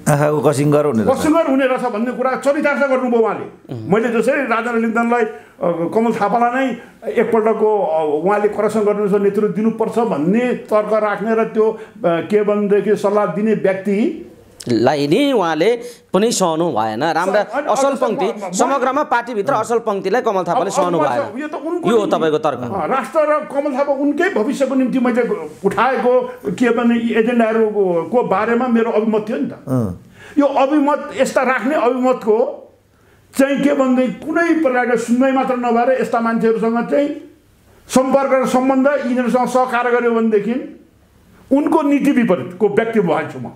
आँखाको कसिङ्गर हुने रहेछ भन्ने कुरा चरितार्थ गर्नुभयो उहाँले। मैले जसरी राजेन्द्र लिङ्गदेनलाई कमल थापालाई नै एकपल्टको उहाँले करेक्सन गर्नु नेतृत्व दिनुपर्छ भन्ने तर्क राख्ने र त्यो के भनेदेखि सल्लाह दिने व्यक्तिलाई नि उहाँले पनि सहनु भएन। राम्रा असल पङ्क्ति समग्रमा पार्टीभित्र असल पङ्क्तिलाई कमल थापाले सहनु भएन। यो हो तपाईँको तर्क। राष्ट्र र कमल थापा उनकै भविष्यको निम्ति मैले उठाएको के भने एजेन्डाहरूको बारेमा मेरो अभिमत थियो नि त। यो अभिमत यस्ता राख्ने अभिमतको चाहिँ के भन्दै कुनै प्रकारको सुन्दै मात्र नभएर यस्ता मान्छेहरूसँग चाहिँ सम्पर्क र सम्बन्ध यिनीहरूसँग सहकार गर्यो भनेदेखि उनको नीति विपरीतको व्यक्ति भएछु म।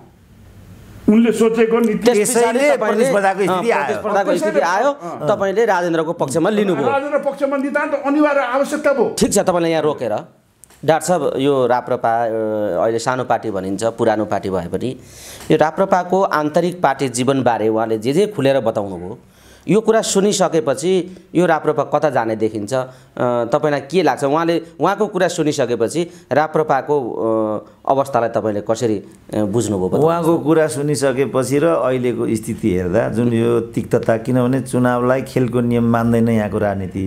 उनले सोचेको नीति प्रतिस्पर्धाको स्थिति आयो, तपाईँले राजेन्द्रको पक्षमा लिनुभयो। राजेन्द्र पक्षमा नितान्त अनिवार्य आवश्यकता भयो। ठिक छ, तपाईँले यहाँ रोकेर डाक्टर साहब यो राप्रपा अहिले सानो पार्टी भनिन्छ, पुरानो पार्टी भए पनि यो राप्रपाको आन्तरिक पार्टी जीवनबारे उहाँले जे खुलेर बताउनु भयो, यो कुरा सुनिसकेपछि यो राप्रपा कता जाने देखिन्छ? तपाईँलाई के लाग्छ? उहाँको कुरा सुनिसकेपछि राप्रपाको अवस्थालाई तपाईँले कसरी बुझ्नुभयो? उहाँको कुरा सुनिसकेपछि र अहिलेको स्थिति हेर्दा जुन यो तिक्तता, किनभने चुनावलाई खेलको नियम मान्दैन यहाँको राजनीति,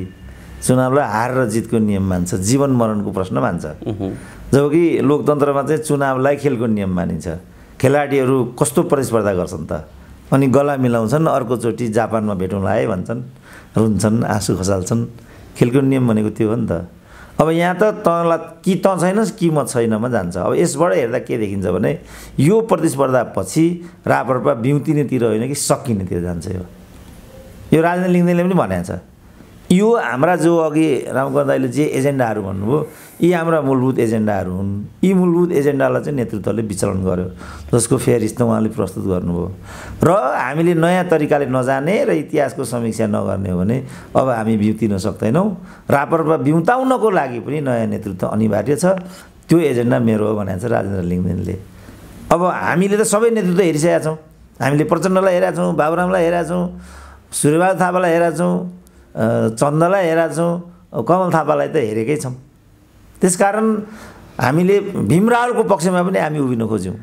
चुनावलाई हार र जितको नियम मान्छ, जीवन मरणको प्रश्न मान्छ। जबकि लोकतन्त्रमा चाहिँ चुनावलाई खेलको नियम मानिन्छ। खेलाडीहरू कस्तो प्रतिस्पर्धा गर्छन् त, अनि गला मिलाउँछन्, अर्कोचोटि जापानमा भेटौँला है भन्छन्, रुन्छन्, आँसु खसाल्छन्। खेलको नियम भनेको त्यो हो नि त। अब यहाँ त तँलाई कि तँ छैनस् कि म छैनमा जान्छ। अब यसबाट हेर्दा के देखिन्छ भने यो प्रतिस्पर्धा पछि राप्रपा बिउतिनेतिर होइन कि सकिनेतिर जान्छ। यो राजनीति लिङ्गदेनले पनि भनेको छ। यो हाम्रा जो अघि रामकुमार दाइले जे एजेन्डाहरू भन्नुभयो, यी हाम्रा मूलभूत एजेन्डाहरू हुन्। यी मूलभूत एजेन्डालाई चाहिँ नेतृत्वले विचलन गर्यो, जसको फेरिस्त उहाँले प्रस्तुत गर्नुभयो। र हामीले नयाँ तरिकाले नजाने र इतिहासको समीक्षा नगर्ने हो भने अब हामी बिउतिन सक्दैनौँ। राप्रपा बिउताउनको लागि पनि नयाँ नेतृत्व अनिवार्य छ। त्यो एजेन्डा मेरो हो भनेको छ राजेन्द्र लिङ्गदेनले। अब हामीले त सबै नेतृत्व हेरिसकेका छौँ। हामीले प्रचण्डलाई हेरेका छौँ, बाबुरामलाई हेरेका छौँ, सूर्यबहादुर थापालाई हेरेका छौँ, चन्दलाई हेरेका छौँ, कमल थापालाई त हेरेकै छौँ। त्यसकारण हामीले भीमरावको पक्षमा पनि हामी उभिन खोज्यौँ।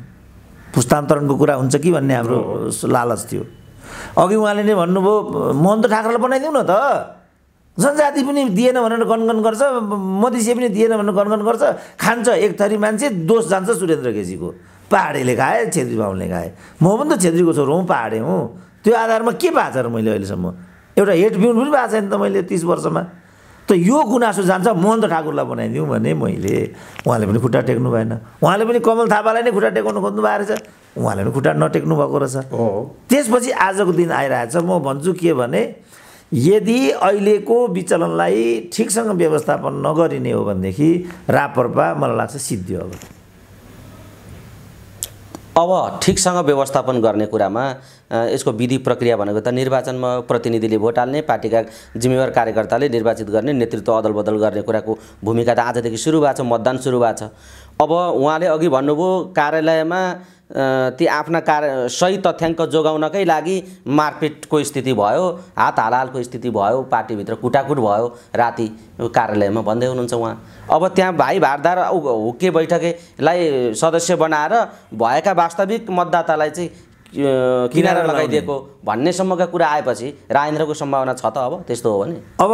पुस्तान्तरणको कुरा हुन्छ कि भन्ने हाम्रो लालच थियो। अघि उहाँले नै भन्नुभयो महन्त ठाकरेलाई बनाइदिउँ न त, जनजाति पनि दिएन भनेर गनगन गर्छ, मधेसी पनि दिएन भनेर गनगन गर्छ, खान्छ एक थरी मान्छे, दोष जान्छ सुरेन्द्र केसीको। पहाडेले खाए, छेत्री बाहुनले खाए, म पनि त छेत्रीको छोरो हुँ, पहाडे हुँ। त्यो आधारमा के पाएको छ र मैले अहिलेसम्म एउटा हेड बिउन पनि भएको छैन त मैले 30 वर्षमा। त यो गुनासो जान्छ महन्त ठाकुरलाई बनाइदिउँ भने मैले, उहाँले पनि खुट्टा टेक्नु भएन। उहाँले पनि कमल थापालाई नै खुट्टा टेकाउनु खोज्नु भएको रहेछ, उहाँले पनि खुट्टा नटेक्नु भएको रहेछ। त्यसपछि आजको दिन आइरहेछ। म भन्छु के भने यदि अहिलेको विचलनलाई ठिकसँग व्यवस्थापन नगरिने हो भनेदेखि राप्रपा मलाई लाग्छ सिद्धियो। अब ठिकसँग व्यवस्थापन गर्ने कुरामा यसको विधि प्रक्रिया भनेको त निर्वाचनमा प्रतिनिधिले भोट हाल्ने, पार्टीका जिम्मेवार कार्यकर्ताले निर्वाचित गर्ने, नेतृत्व अदल बदल गर्ने कुराको भूमिका त आजदेखि सुरु भएको छ, मतदान सुरु भएको छ। अब उहाँले अघि भन्नुभयो कार्यालयमा ती आफ्ना सही तथ्याङ्क जोगाउनकै लागि मारपिटको स्थिति भयो, हात हालहालको स्थिति भयो, पार्टीभित्र कुटाकुट भयो राति कार्यालयमा भन्दै हुनुहुन्छ उहाँ। अब त्यहाँ भाइ भारदार हुक्के बैठकलाई सदस्य बनाएर भएका वास्तविक मतदातालाई चाहिँ किनारा लगाइदिएको भन्नेसम्मका कुरा आएपछि राजेन्द्रको सम्भावना छ त? अब त्यस्तो हो भने अब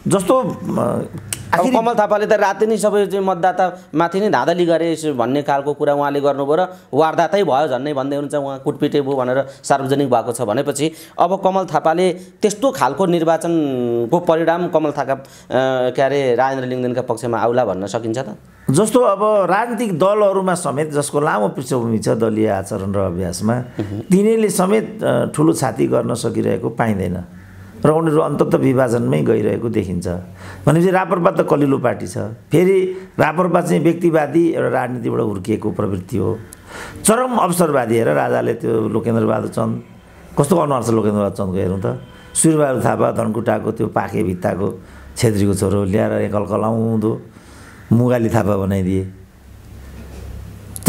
जस्तो कमल थापाले त राति नै सबै मतदाता माथि नै धाँधली गरे भन्ने खालको कुरा उहाँले गर्नुभयो र वारदातै भयो झन्नै भन्दै हुनुहुन्छ उहाँ, कुटपिटे भयो भनेर सार्वजनिक भएको छ भनेपछि अब कमल थापाले त्यस्तो खालको निर्वाचनको परिणाम कमल थापा राजेन्द्र लिङ्गदेनका पक्षमा आउला भन्न सकिन्छ त? जस्तो अब राजनीतिक दलहरूमा समेत जसको लामो पृष्ठभूमि छ दलीय आचरण र अभ्यासमा, तिनीहरूले समेत ठुलो छाती गर्न सकिरहेको पाइँदैन र उनीहरू अन्तत विभाजनमै गइरहेको देखिन्छ। भनेपछि राप्रपा त कलिलो पार्टी छ। फेरि राप्रपा चाहिँ व्यक्तिवादी एउटा राजनीतिबाट हुर्किएको प्रवृत्ति हो। चरम अवसरवादी हेर राजाले त्यो लोकेन्द्र बहादुर चन्द कस्तो अनुहार छ लोकेन्द्र बहादुर चन्दको हेर्नु त। सूर्यबहादुर थापा धनकुटाको त्यो पाखे भित्ताको छेत्रीको छोरो ल्याएर कलकलाउँदो मुगाली थापा बनाइदिए त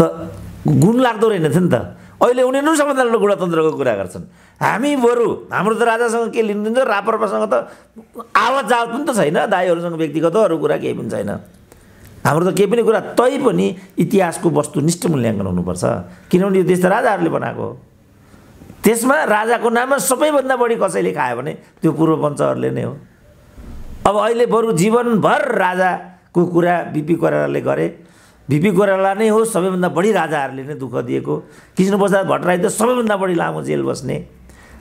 गुण लाग्दो रहेन थियो नि त। अहिले उनीहरू सबभन्दा ठुलो गणतन्त्रको कुरा गर्छन्। हामी बरु हाम्रो त राजासँग के लिनु दिन्छ, राप्रपासँग त आवत जावत पनि त छैन, दाइहरूसँग व्यक्तिगत अरू कुरा केही पनि छैन। हाम्रो त केही पनि कुरा तै पनि इतिहासको वस्तुनिष्ठ मूल्याङ्कन हुनुपर्छ, किनभने यो देश त राजाहरूले बनाएको हो। त्यसमा राजाको नाममा सबैभन्दा बढी कसैले खायो भने त्यो पूर्वपञ्चहरूले नै हो। अब अहिले बरु जीवनभर राजाको कुरा बिपी कोइरालाले गरे। बिपी कोइराला नै हो सबैभन्दा बढी राजाहरूले नै दुःख दिएको। कृष्णप्रसाद भट्टराई त सबैभन्दा बढी लामो जेल बस्ने,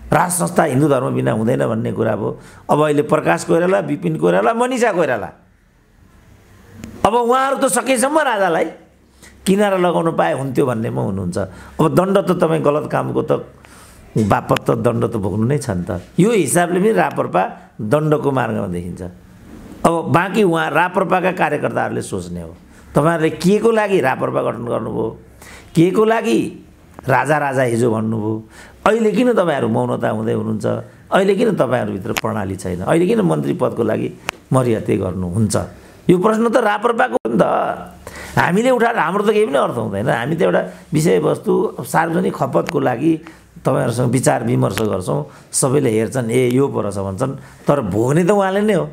राज संस्था हिन्दू धर्म बिना हुँदैन भन्ने कुरा भयो। अब अहिले प्रकाश कोइराला, बिपिन कोइराला, मनिषा कोइराला, अब उहाँहरू त सकेसम्म राजालाई किनारा लगाउनु पाए हुन्थ्यो भन्नेमा हुनुहुन्छ। अब दण्ड त तपाईँ गलत कामको त बापत त दण्ड त भोग्नु नै छ नि त। यो हिसाबले पनि राप्रपा दण्डको मार्गमा देखिन्छ। अब बाँकी उहाँ राप्रपाका कार्यकर्ताहरूले सोच्ने हो, तपाईँहरूले के को लागि राप्रपा गठन गर्नुभयो, के को लागि राजा राजा हिजो भन्नुभयो, अहिले किन तपाईँहरू मौनता हुँदै हुनुहुन्छ, अहिले किन तपाईँहरूभित्र प्रणाली छैन, अहिले किन मन्त्री पदको लागि मर्यादै गर्नुहुन्छ? यो प्रश्न त राप्रपाको नि त। हामीले उठाएर हाम्रो त केही पनि अर्थ हुँदैन। हामी त एउटा विषयवस्तु सार्वजनिक खपतको लागि तपाईँहरूसँग विचार विमर्श गर्छौँ, सबैले हेर्छन् ए यो पो रहेछ भन्छन्, तर भोग्ने त उहाँले नै हो।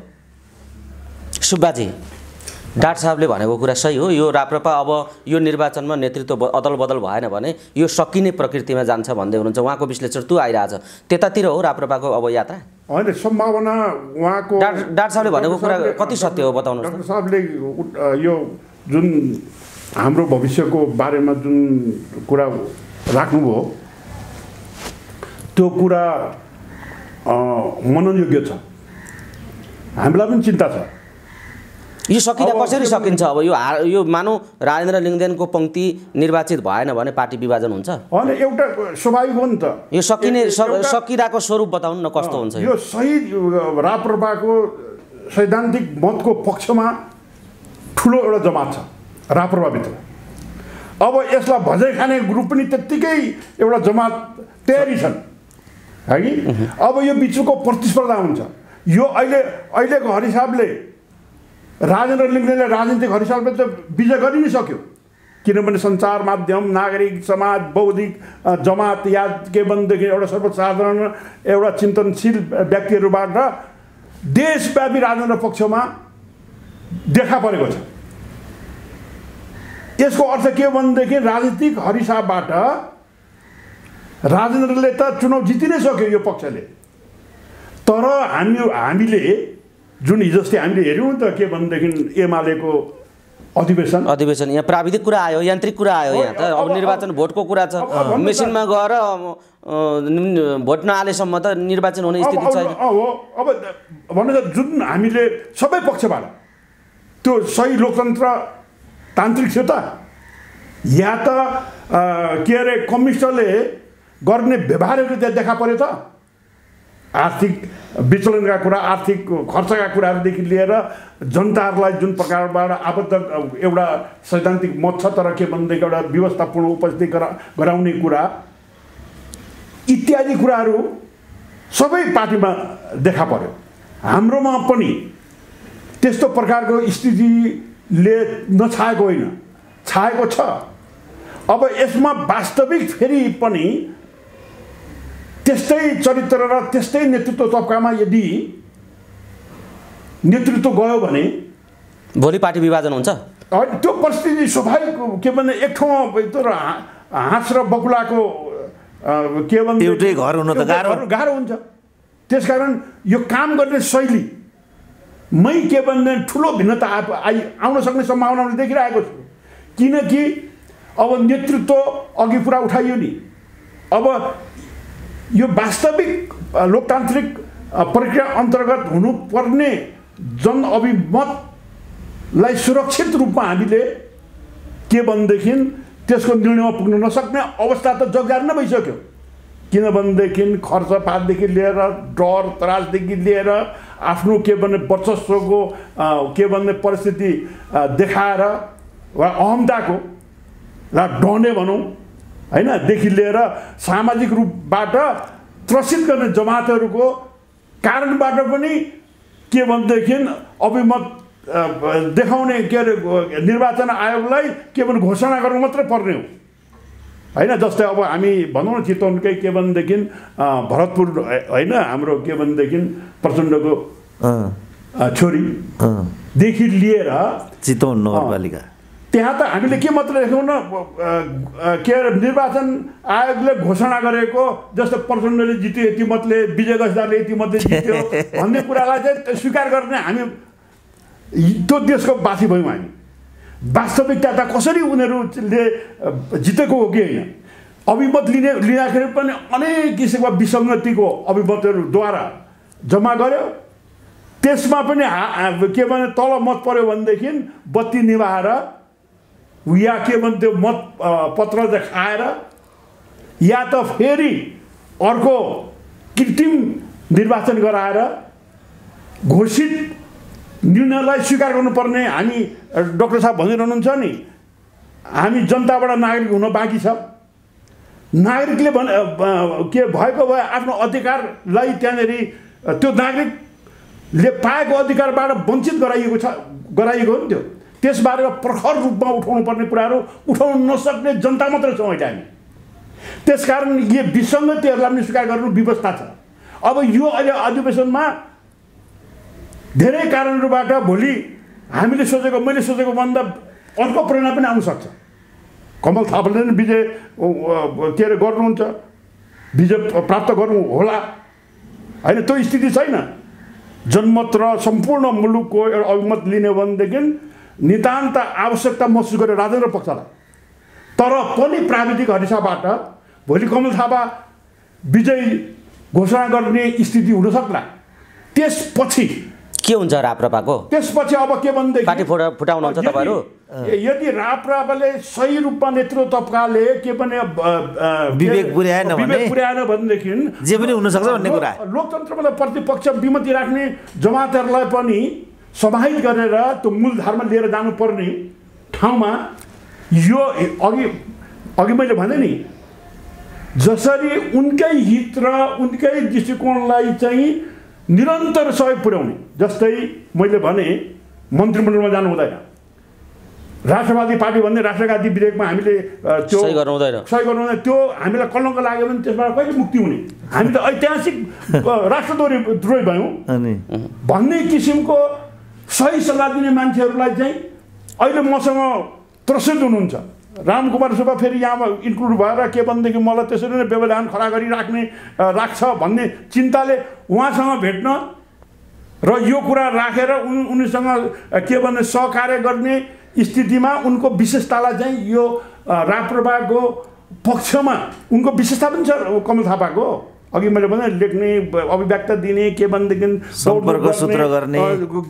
सुब्बाजी, डाक्टर साहबले भनेको कुरा सही हो। यो राप्रपा अब यो निर्वाचनमा नेतृत्व अदल बदल भएन भने यो सकिने प्रकृतिमा जान्छ भन्दै हुनुहुन्छ। उहाँको विश्लेषण त्यो आइरहेछ। त्यतातिर हो राप्रपाको अब यात्रा? होइन, सम्भावना उहाँको डाक्टर साहबले भनेको कुरा कति सत्य हो बताउनुहोस्। डाक्टर साहबले यो जुन हाम्रो भविष्यको बारेमा जुन कुरा राख्नुभयो त्यो कुरा मननयोग्य छ। हामीलाई पनि चिन्ता छ यो सकिँदा कसरी सकिन्छ। अब यो मानौँ राजेन्द्र लिङ्गदेनको पङ्क्ति निर्वाचित भएन भने पार्टी विभाजन हुन्छ? होइन, एउटा स्वाभाविक हो नि त। यो सकिरहेको स्वरूप बताउनु न कस्तो हुन्छ। यो सही राप्रपाको सैद्धान्तिक मतको पक्षमा ठुलो एउटा जमात छ राप्रपाभित्र। अब यसलाई भजै खाने ग्रुप पनि त्यत्तिकै एउटा जमात तयारी छन् है कि। अब यो बिचको प्रतिस्पर्धा हुन्छ। यो अहिलेको हरिसाबले राजेन्द्र लिङ्गदेनले राजनीतिक हरिसालले त विजय गरि नै सक्यो, किनभने सञ्चार माध्यम, नागरिक समाज, बौद्धिक जमात या के भनेदेखि एउटा सर्वसाधारण एउटा चिन्तनशील व्यक्तिहरूबाट देशव्यापी राजेन्द्र पक्षमा देखा परेको छ। यसको अर्थ के भनेदेखि राजनीतिक हरिसाबबाट राजेन्द्रले त चुनाव जिति नै सक्यो यो पक्षले। तर हामीले जुन हिजोस्ति हामीले हेऱ्यौँ नि त के भनेदेखि एमालेको अधिवेशन यहाँ प्राविधिक कुरा आयो, यान्त्रिक कुरा आयो। यहाँ त अब निर्वाचन भोटको कुरा छ। मेसिनमा गएर भोट नहालेसम्म त निर्वाचन हुने स्थिति छैन। अब भन्नु जुन हामीले सबै पक्षबाट त्यो सही लोकतन्त्र तान्त्रिक थियो त या त के अरे कम्युनिस्टले गर्ने व्यवहारहरू त्यहाँ देखा पर्यो त। आर्थिक विचलनका कुरा, आर्थिक खर्चका कुराहरूदेखि लिएर जनताहरूलाई जुन प्रकारबाट आबद्ध एउटा सैद्धान्तिक मत छ तर के भनेदेखि एउटा व्यवस्थापूर्ण उपस्थिति गराउने कुरा इत्यादि कुराहरू सबै पार्टीमा देखा पर्यो। हाम्रोमा पनि त्यस्तो प्रकारको स्थितिले नछाएको होइन, छाएको छ। अब यसमा वास्तविक फेरि पनि त्यस्तै चरित्र र त्यस्तै नेतृत्व तबकामा यदि नेतृत्व गयो भने भोलि पार्टी विभाजन हुन्छ। त्यो परिस्थिति स्वाभाविक के भने एक ठाउँमा त्यो हाँस र बकुलाको के भन्छ एउटै घर हुन त गाह्रो हुन्छ। त्यसकारण यो काम गर्ने शैली मै के भन्ने ठुलो भिन्नता आउन सक्ने सम्भावना देखिरहेको छु। किनकि अब नेतृत्व अघि पुरा उठाइयो नि। अब यो वास्तविक लोकतान्त्रिक प्रक्रिया अन्तर्गत हुनुपर्ने जनअभिमतलाई सुरक्षित रूपमा हामीले के भनेदेखि त्यसको निर्णयमा पुग्न नसक्ने अवस्था त जग्गार नै भइसक्यो। किनभनेदेखि खर्चपातदेखि लिएर डर त्रासदेखि लिएर आफ्नो के भन्ने वर्चस्वको के भन्ने परिस्थिति देखाएर वा अहमताको र डने भनौँ होइन देखि लिएर सामाजिक रूपबाट त्रसित गर्ने जमातहरूको कारणबाट पनि के भनेदेखि अभिमत देखाउने के अरे निर्वाचन आयोगलाई के भने घोषणा गर्नु मात्रै पर्ने हो होइन। जस्तै अब हामी भनौँ न चितवनकै के भनेदेखि भरतपुर होइन हाम्रो के भनेदेखि प्रचण्डको छोरीदेखि लिएर चितवन नगरपालिका त्यहाँ त हामीले के मात्र देख्यौँ न के अरे निर्वाचन आयोगले घोषणा गरेको जस्तो प्रचण्डले जित्यो यति मतले, विजय गजदारले यति मतले जित्यो भन्ने कुरालाई चाहिँ स्वीकार गर्ने हामी त्यो देशको बासी भयौँ। हामी वास्तविकता त कसरी उनीहरूले जितेको हो कि होइन, अभिमत लिँदाखेरि पनि अनेक किसिमका विसङ्गतिको अभिमतहरूद्वारा जम्मा गर्यो। त्यसमा पनि के भने तल मत पर्यो भनेदेखि बत्ती निभाएर या के भन्थ्यो मत पत्र देखाएर या त फेरि अर्को कृत्रिम निर्वाचन गराएर घोषित निर्णयलाई स्वीकार गर्नुपर्ने हामी डाक्टर साहब भनिरहनुहुन्छ नि हामी जनताबाट नागरिक हुन बाँकी छ। नागरिकले के भएको भए आफ्नो अधिकारलाई त्यहाँनिर त्यो नागरिकले पाएको अधिकारबाट वञ्चित गराइएको हो नि। त्यो त्यसबारे प्रखर रूपमा उठाउनु पर्ने कुराहरू उठाउन नसक्ने जनता मात्र छौँ अहिले हामी। त्यसकारण यो विसङ्गतिहरूलाई पनि स्वीकार गर्नु व्यवस्था छ। अब यो अहिले अधिवेशनमा धेरै कारणहरूबाट भोलि हामीले सोचेको मैले सोचेको भन्दा अर्को परिणाम पनि आउन सक्छ। कमल थापाले नै विजय के अरे गर्नुहुन्छ, विजय प्राप्त गर्नु होला होइन, त्यो स्थिति छैन। जनमत र सम्पूर्ण मुलुकको एउटा अभिमत लिने हो भनेदेखि नितान्त आवश्यकता महसुस गरे राजेन्द्र पक्षलाई, तर पनि प्राविधिक हरिसाबाट भोलि कमल थापा विजय घोषणा गर्ने स्थिति हुन सक्ला। त्यसपछि के हुन्छ राप्रपाको? त्यसपछि अब के भनेदेखि पार्टी फुटाउनुहुन्छ तपाईँहरू? यदि राप्रपाले सही रूपमा नेतृत्व तबकाले के पनि विवेक पुर्याएन भनेदेखि जे पनि हुनसक्छ भन्ने कुरा। लोकतन्त्रमा प्रतिपक्ष विमति राख्ने जमातहरूलाई पनि समाहित गरेर त्यो मूलधारमा लिएर जानुपर्ने ठाउँमा यो अघि मैले भने नि, जसरी उनकै हित र उनकै दृष्टिकोणलाई चाहिँ निरन्तर सहयोग पुर्याउने, जस्तै मैले भने मन्त्रीमण्डलमा जानु हुँदैन, राष्ट्रवादी पार्टी भन्ने राष्ट्रवादी विधेयकमा हामीले त्यो सही गर्नु हुँदैन, त्यो हामीलाई कलङ्क लाग्यो भने त्यसबाट कहिले मुक्ति हुने? हामी त ऐतिहासिक राष्ट्रद्रोही भयौँ भन्ने किसिमको सही सल्लाह दिने मान्छेहरूलाई चाहिँ अहिले मसँग त्रसित हुनुहुन्छ। रामकुमार सुब्बा फेरि यहाँ इन्क्लुड भएर के भनेदेखि मलाई त्यसरी नै व्यवधान खडा राख्छ भन्ने चिन्ताले उहाँसँग भेट्न र यो कुरा राखेर उनीसँग के भन्ने सहकार्य गर्ने स्थितिमा उनको विशेषतालाई चाहिँ यो राप्रपाको पक्षमा उनको विशेषता पनि छ। कमल थापाको अघि मैले भने लेख्ने, अभिव्यक्ति दिने, के भनेदेखि सम्पर्क सूत्र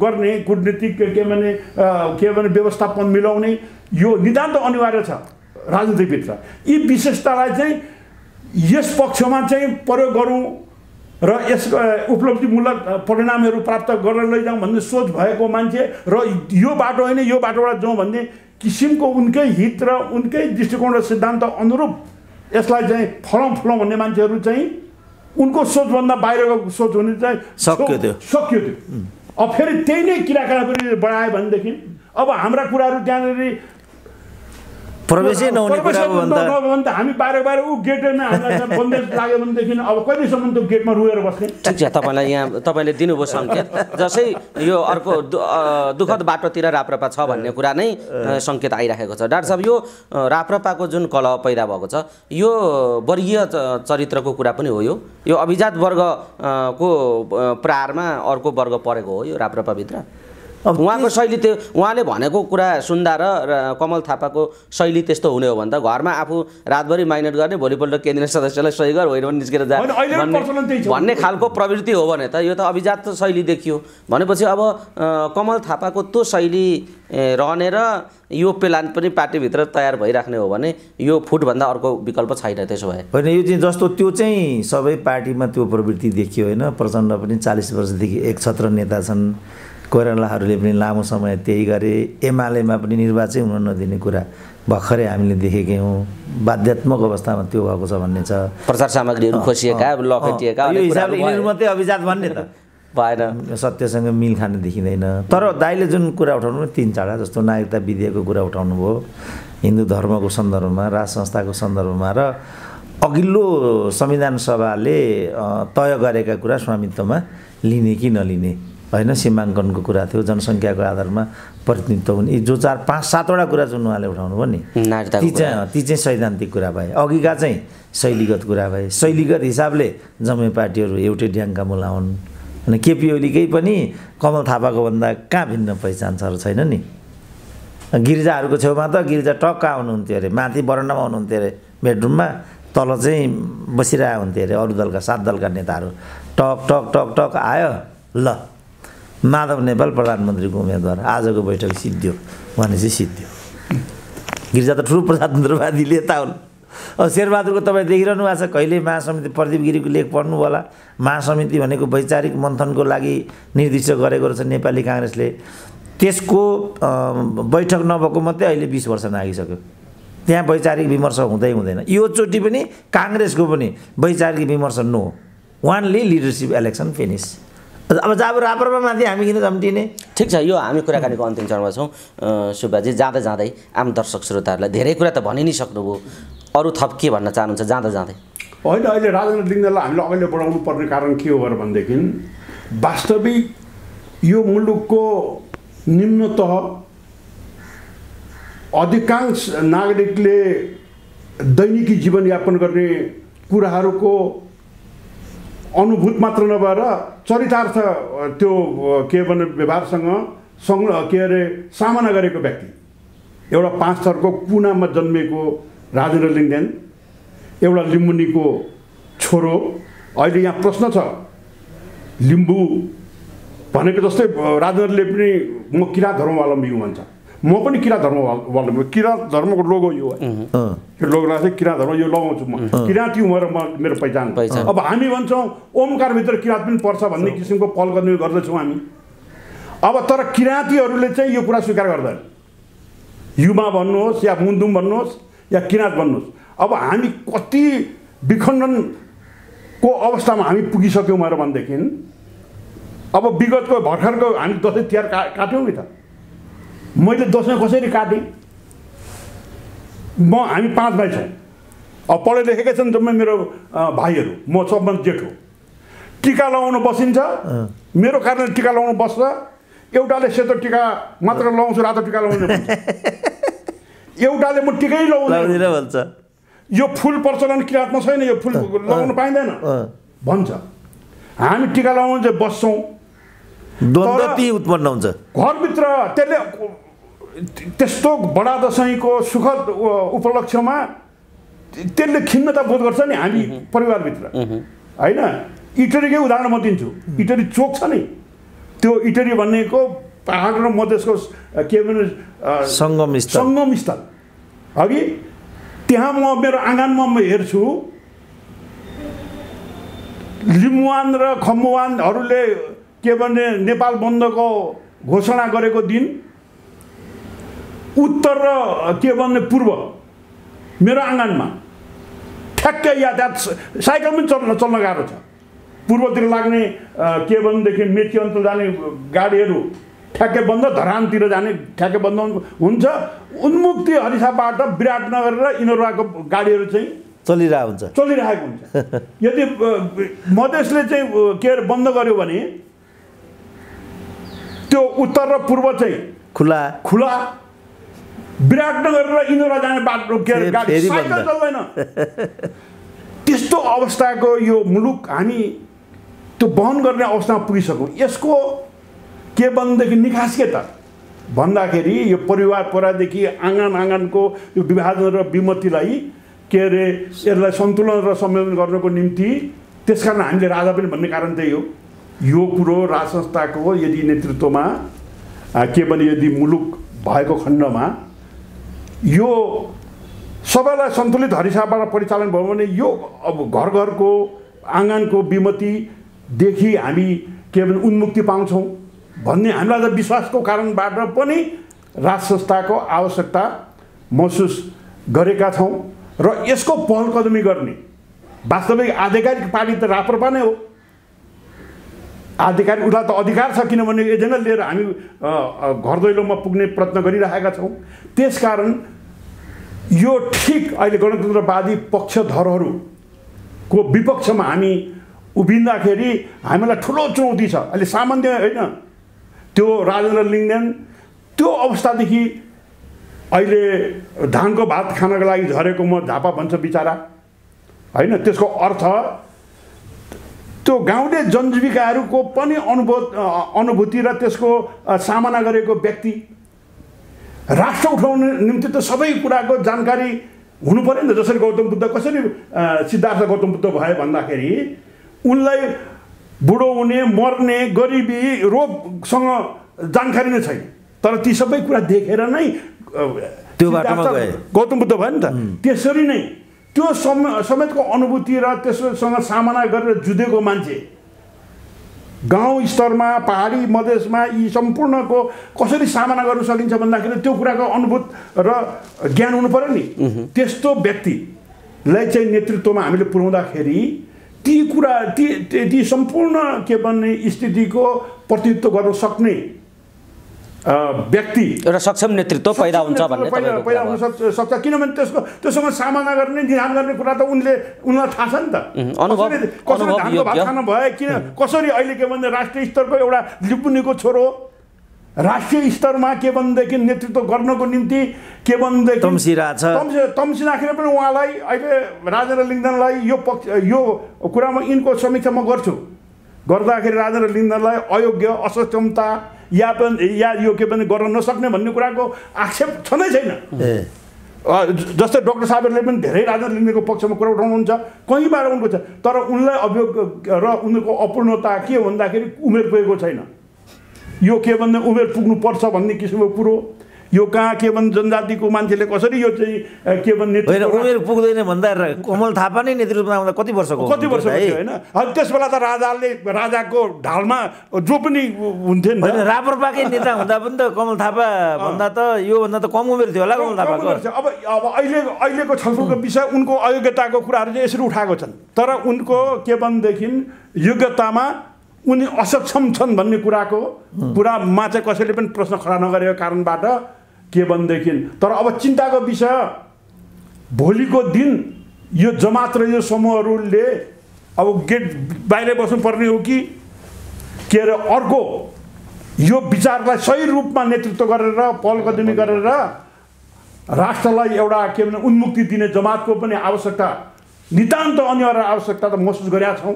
गर्ने कूटनीतिक के भने व्यवस्थापन मिलाउने, यो नितान्त अनिवार्य छ राजनीतिभित्र। यी विशेषतालाई चाहिँ यस पक्षमा चाहिँ प्रयोग गरौँ र यसको उपलब्धिमूलक परिणामहरू प्राप्त गरेर लैजाउँ भन्ने सोच भएको मान्छे र यो बाटो होइन यो बाटोबाट जाउँ भन्ने किसिमको उनकै हित र उनकै दृष्टिकोण र सिद्धान्त अनुरूप यसलाई चाहिँ फलाउँ भन्ने मान्छेहरू चाहिँ उनको सोचभन्दा बाहिरको सोच हुने चाहिँ सक्यो त्यो। अब फेरि त्यही नै किराकाराफेरि बढायो भनेदेखि अब हाम्रा कुराहरू त्यहाँनिर प्रवेशै नहुने कुरा हो भने त हामी बाहिर ऊ गेटमा हामीलाई बन्देज लाग्यो भनेदेखि अब कहिलेसम्म त्यो गेटमा रुएर बस्ने? ठिक छ, तपाईँले दिनुभयो सङ्केत, जसै यो अर्को दुःखद बाटोतिर राप्रपा छ भन्ने कुरा नै सङ्केत आइराखेको छ। डाक्टर साहब, यो राप्रपाको जुन कलह पैदा भएको छ यो वर्गीय चरित्रको कुरा पनि हो। यो अभिजात वर्गको प्रहारमा अर्को वर्ग परेको हो यो राप्रपाभित्र। उहाँको शैली त्यो उहाँले भनेको कुरा सुन्दा र कमल थापाको शैली त्यस्तो हुने हो भने त घरमा आफू रातभरि माइनेट गर्ने, भोलिपल्ट केन्द्रीय सदस्यलाई सही गर होइन भने निस्केर जा भन्ने खालको प्रवृत्ति हो भने त यो त अभिजात शैली देखियो। भनेपछि अब कमल थापाको त्यो शैली रहने र यो प्लान पनि पार्टीभित्र तयार भइराख्ने हो भने यो फुटभन्दा अर्को विकल्प छैन। त्यसो भए होइन, यो चाहिँ जस्तो त्यो चाहिँ सबै पार्टीमा त्यो प्रवृत्ति देखियो होइन। प्रचण्ड पनि 40 वर्षदेखि एक छत्र नेता छन्, कोइरालाहरूले पनि लामो समय त्यही गरे, एमालेमा पनि निर्वाचन हुन नदिने कुरा भर्खरै हामीले देखेकै हौँ। बाध्यात्मक अवस्थामा त्यो भएको छ भन्ने छ। प्रचार सामग्रीहरू खोसिएका, लखेटिएका, यो हिसाबले यिनीहरू मात्रै अभिजात भन्ने त भएन, सत्यसँग मिल खान देखिँदैन। तर दाइले जुन कुरा उठाउनु 3-4 जस्तो नागरिकता विधेयकको कुरा उठाउनु भयो, हिन्दू धर्मको सन्दर्भमा, राज संस्थाको सन्दर्भमा र अघिल्लो संविधान सभाले तय गरेका कुरा स्वामित्वमा लिने कि नलिने होइन, सीमाङ्कनको कुरा थियो, जनसङ्ख्याको आधारमा प्रतिनिधित्व हुने, जो 4-5-7वटा कुरा जुन उहाँले उठाउनु भयो नि, ती चाहिँ सैद्धान्तिक कुरा भए। अघिका चाहिँ शैलीगत कुरा भए। शैलीगत हिसाबले जम्मै पार्टीहरू एउटै ड्याङका मूला हुन्। अनि केपी ओलीकै पनि कमल थापाको भन्दा कहाँ भिन्न पहिचान छ र छैन नि। गिरिजाहरूको छेउमा त गिरिजा टक्क आउनुहुन्थ्यो अरे, माथि बरन्डामा हुनुहुन्थ्यो अरे बेडरुममा, तल चाहिँ बसिरहेको हुन्थ्यो अरे अरू दलका 7 दलका नेताहरू। टक टक टक टक आयो, ल माधव नेपाल प्रधानमन्त्रीको उम्मेदवार, आजको बैठक सिद्धियो भनेपछि सिद्धियो। गिरिजा त ठुलो प्रजातन्त्रवादी नेता हुन्। अब शेरबहादुरको तपाईँ देखिरहनु भएको छ, कहिले महासमिति प्रदीप गिरीको लेख पढ्नु होला। महासमिति भनेको वैचारिक मन्थनको लागि निर्दिष्ट गरेको रहेछ नेपाली काङ्ग्रेसले। त्यसको बैठक नभएको मात्रै अहिले 20 वर्ष नागिसक्यो। त्यहाँ वैचारिक विमर्श हुँदैन। यो चोटि पनि काङ्ग्रेसको पनि वैचारिक विमर्श no, only leadership election finish. अब जब राप्रपामाथि हामी किन जम्टिने? ठिक छ, यो हामी कुराकानीको अन्तिम चरणमा छौँ। सुब्बाजी, जाँदै आम दर्शक श्रोताहरूलाई धेरै कुरा त भनि नै सक्नुभयो। अरू थप के भन्न चाहनुहुन्छ जाँदा जाँदै? होइन, अहिले राजेन्द्र लिङ्गदेनलाई हामीले अगाडि बढाउनु पर्ने कारण के हो भनेदेखि वास्तविक यो मुलुकको निम्न तह अधिकांश नागरिकले दैनिकी जीवनयापन गर्ने कुराहरूको अनुभूत मात्र नभएर चरितार्थ त्यो के भने व्यवहारसँग सामना गरेको व्यक्ति, एउटा 5 थरको कुनामा जन्मेको राजेन्द्र लिङ्गदेन, एउटा लिम्बुनीको छोरो। अहिले यहाँ प्रश्न छ, लिम्बू भनेको जस्तै राजेन्द्रले पनि म किराँत धर्मावलम्बी हुँ भन्छ, म पनि किराँत धर्मावलम्बी। किराँत धर्मको लोगो यो है, यो लोगो लाग्छ किराँत धर्म, यो लगाउँछु म, किराँती हुँ मेरो पहिचान। अब हामी भन्छौँ ओमकारभित्र किराँत पनि पर्छ भन्ने किसिमको पहल गर्दैछौँ हामी। अब तर किराँतीहरूले चाहिँ यो कुरा स्वीकार गर्दैन, युमा भन्नुहोस् या मुन्दुम भन्नुहोस् या किराँत भन्नुहोस्। अब हामी कति विखण्डनको अवस्थामा हामी पुगिसक्यौँ भनेदेखि अब विगतको भर्खरको हामी दसैँ तिहार काट्यौँ नि त। मैले दसैँ कसरी काटेँ? हामी 5 भाइ छौँ, अब पढे लेखेकै छन् जम्मै मेरो भाइहरू, म सबभन्दा जेठो। टिका लगाउनु बसिन्छ, मेरो कारणले टिका लगाउनु बस्छ, एउटाले सेतो टिका मात्र लगाउँछु, रातो टिका लगाउनु भन्छ, एउटाले म टिकै लगाउँदिनँ भन्छ। यो फुल प्रचलन किराँतमा छैन, यो फुल लगाउनु पाइँदैन भन्छ। हामी टिका लगाउनु चाहिँ बस्छौँ, द्वन्द्वति उत्पन्न हुन्छ घरभित्र। त्यसले त्यस्तो बडा दसैँको सुखद उपलक्ष्यमा त्यसले खिन्नता बोध गर्छ नि हामी परिवारभित्र, होइन? इटरीकै उदाहरण म दिन्छु। इटरी चोक छ नि, त्यो इटरी भनेको पहाड र मधेसको के भने सङ्गम स्थल अघि। त्यहाँ म मेरो आँगनमा म हेर्छु लिम्बुवान र खम्बुवानहरूले के भने नेपाल बन्दको घोषणा गरेको दिन उत्तर र के भन्ने पूर्व मेरो आँगनमा ठ्याक्कै यातायात साइकल पनि चल्न गाह्रो छ। पूर्वतिर लाग्ने के भनेदेखि मेची अञ्चल जाने गाडीहरू ठ्याक्कै बन्द, धरानतिर जाने ठ्याक्कै बन्द हुन्छ। उन्मुक्ति हरिसाबाट विराटनगर र इनोराको गाडीहरू चाहिँ चलिरहेको हुन्छ। यदि मधेसले चाहिँ के अरे बन्द गर्यो भने त्यो उत्तर र पूर्व चाहिँ खुला, विराटनगर र इनोरा जाने बाटो के अरे गाडी साइकल चल्दैन। त्यस्तो अवस्थाको यो मुलुक हामी त्यो वहन गर्ने अवस्थामा पुगिसक्यौँ। यसको के भनेदेखि निकास के त भन्दाखेरि यो परिवार परादेखि आँगनको यो विभाजन र विमतिलाई के अरे यसलाई सन्तुलन र संयोजन गर्नको निम्ति त्यसकारण हामीले राजा पनि भन्ने कारण त्यही हो। यो कुरो राज संस्थाको यदि नेतृत्वमा के भने यदि मुलुक भएको खण्डमा यो सबैलाई सन्तुलित हिसाबबाट परिचालन भयो भने यो अब घर घरको आँगनको विमतिदेखि हामी के भने उन्मुक्ति पाउँछौँ भन्ने हामीलाई त विश्वासको कारणबाट पनि राज संस्थाको आवश्यकता महसुस गरेका छौँ र यसको पहल कदमी गर्ने वास्तविक आधिकारिक पार्टी त राप्रपा नै हो। आधिकारिक उसलाई त अधिकार छ किनभने एजेन्डा लिएर हामी घर दैलोमा पुग्ने प्रयत्न गरिरहेका छौँ। त्यसकारण यो ठिक अहिले गणतन्त्रवादी पक्षधरहरूको विपक्षमा हामी उभिँदाखेरि हामीलाई ठुलो चुनौती छ। अहिले सामान्य होइन, त्यो राजेन्द्र लिङ्गदेन त्यो अवस्थादेखि अहिले धानको भात खानको लागि झरेको म झापा भन्छ बिचारा, होइन? त्यसको अर्थ त्यो गाउँले जनजीविकाहरूको पनि अनुभूति र त्यसको सामना गरेको व्यक्ति राष्ट्र उठाउने निम्ति त सबै कुराको जानकारी हुनु पऱ्यो नि त। जसरी गौतम बुद्ध कसरी सिद्धार्थ गौतम बुद्ध भयो भन्दाखेरि उनलाई बुढो हुने, मर्ने, गरिबी, रोगसँग जानकारी नै छैन, तर ती सबै कुरा देखेर नै त्यो बाटोमा गए गौतम बुद्ध भयो नि त। त्यसरी नै त्यो समेतको अनुभूति र त्यससँग सामना गरेर जुधेको मान्छे गाउँ स्तरमा पहाडी मधेसमा यी सम्पूर्णको कसरी सामना गर्न सकिन्छ भन्दाखेरि त्यो कुराको अनुभूत र ज्ञान हुनु पर्यो नि। त्यस्तो व्यक्तिलाई चाहिँ नेतृत्वमा हामीले पुर्याउँदाखेरि ती कुरा ती सम्पूर्ण के भन्ने स्थितिको प्रतिनिधित्व गर्न सक्ने व्यक्ति एउटा सक्षम नेतृत्व पैदा हुन्छ भन्ने पैदा हुन सक्छ किनभने त्योसँग सामना गर्ने निदान गर्ने कुरा त उनलाई थाहा छ नि त कसरी धानको भात खान भयो किन कसरी अहिले के भन्दा राष्ट्रिय स्तरको एउटा लिपुनीको छोरो राष्ट्रिय स्तरमा के भनेदेखि नेतृत्व गर्नको निम्ति के भनेदेखि तम्सिराखेर पनि उहाँलाई अहिले राजेन्द्र लिङ्गदेनलाई यो कुरामा यिनको समीक्षा म गर्छु गर्दाखेरि राजेन्द्र लिङ्गदेनलाई अयोग्य असक्षमता या यो के पनि गर्न नसक्ने भन्ने कुराको आक्षेप छँदै छैन जस्तै डाक्टर साहबहरूले पनि धेरै राजेन्द्र लिङ्गदेनको पक्षमा कुरा उठाउनुहुन्छ कहीँबाट उनको छ तर उनलाई अभियोग र उनीहरूको अपूर्णता के भन्दाखेरि उमेर पुगेको छैन यो के भन्दा उमेर पुग्नुपर्छ भन्ने किसिमको कुरो यो कहाँ के भन्छ जनजातिको मान्छेले कसरी यो चाहिँ के भन्ने उमेर पुग्दैन भन्दा कमल थापा नै नेतृत्वमा आउँदा कति वर्षको होइन त्यस बेला त राजाको ढालमा जो पनि हुन्थ्यो नि राप्रपाकै नेता हुँदा पनि त कमल थापा भन्दा त योभन्दा त कम उमेर थियो होला कमल थापाको अब अहिलेको छलफलको विषय उनको अयोग्यताको कुराहरू चाहिँ यसरी उठाएको छन् तर उनको के भनेदेखि योग्यतामा उनी असक्षम छन् भन्ने कुरामा चाहिँ कसैले पनि प्रश्न खडा नगरेको कारणबाट के भनेदेखि तर अब चिन्ताको विषय भोलिको दिन यो जमात र यो समूहहरूले अब गेट बाहिर बस्नुपर्ने हो कि के अरे अर्को यो विचारलाई सही रूपमा नेतृत्व गरेर पहल कदमी गरेर राष्ट्रलाई एउटा के भने उन्मुक्ति दिने जमातको पनि आवश्यकता नितान्त अनिवार्य आवश्यकता त महसुस गरेका छौँ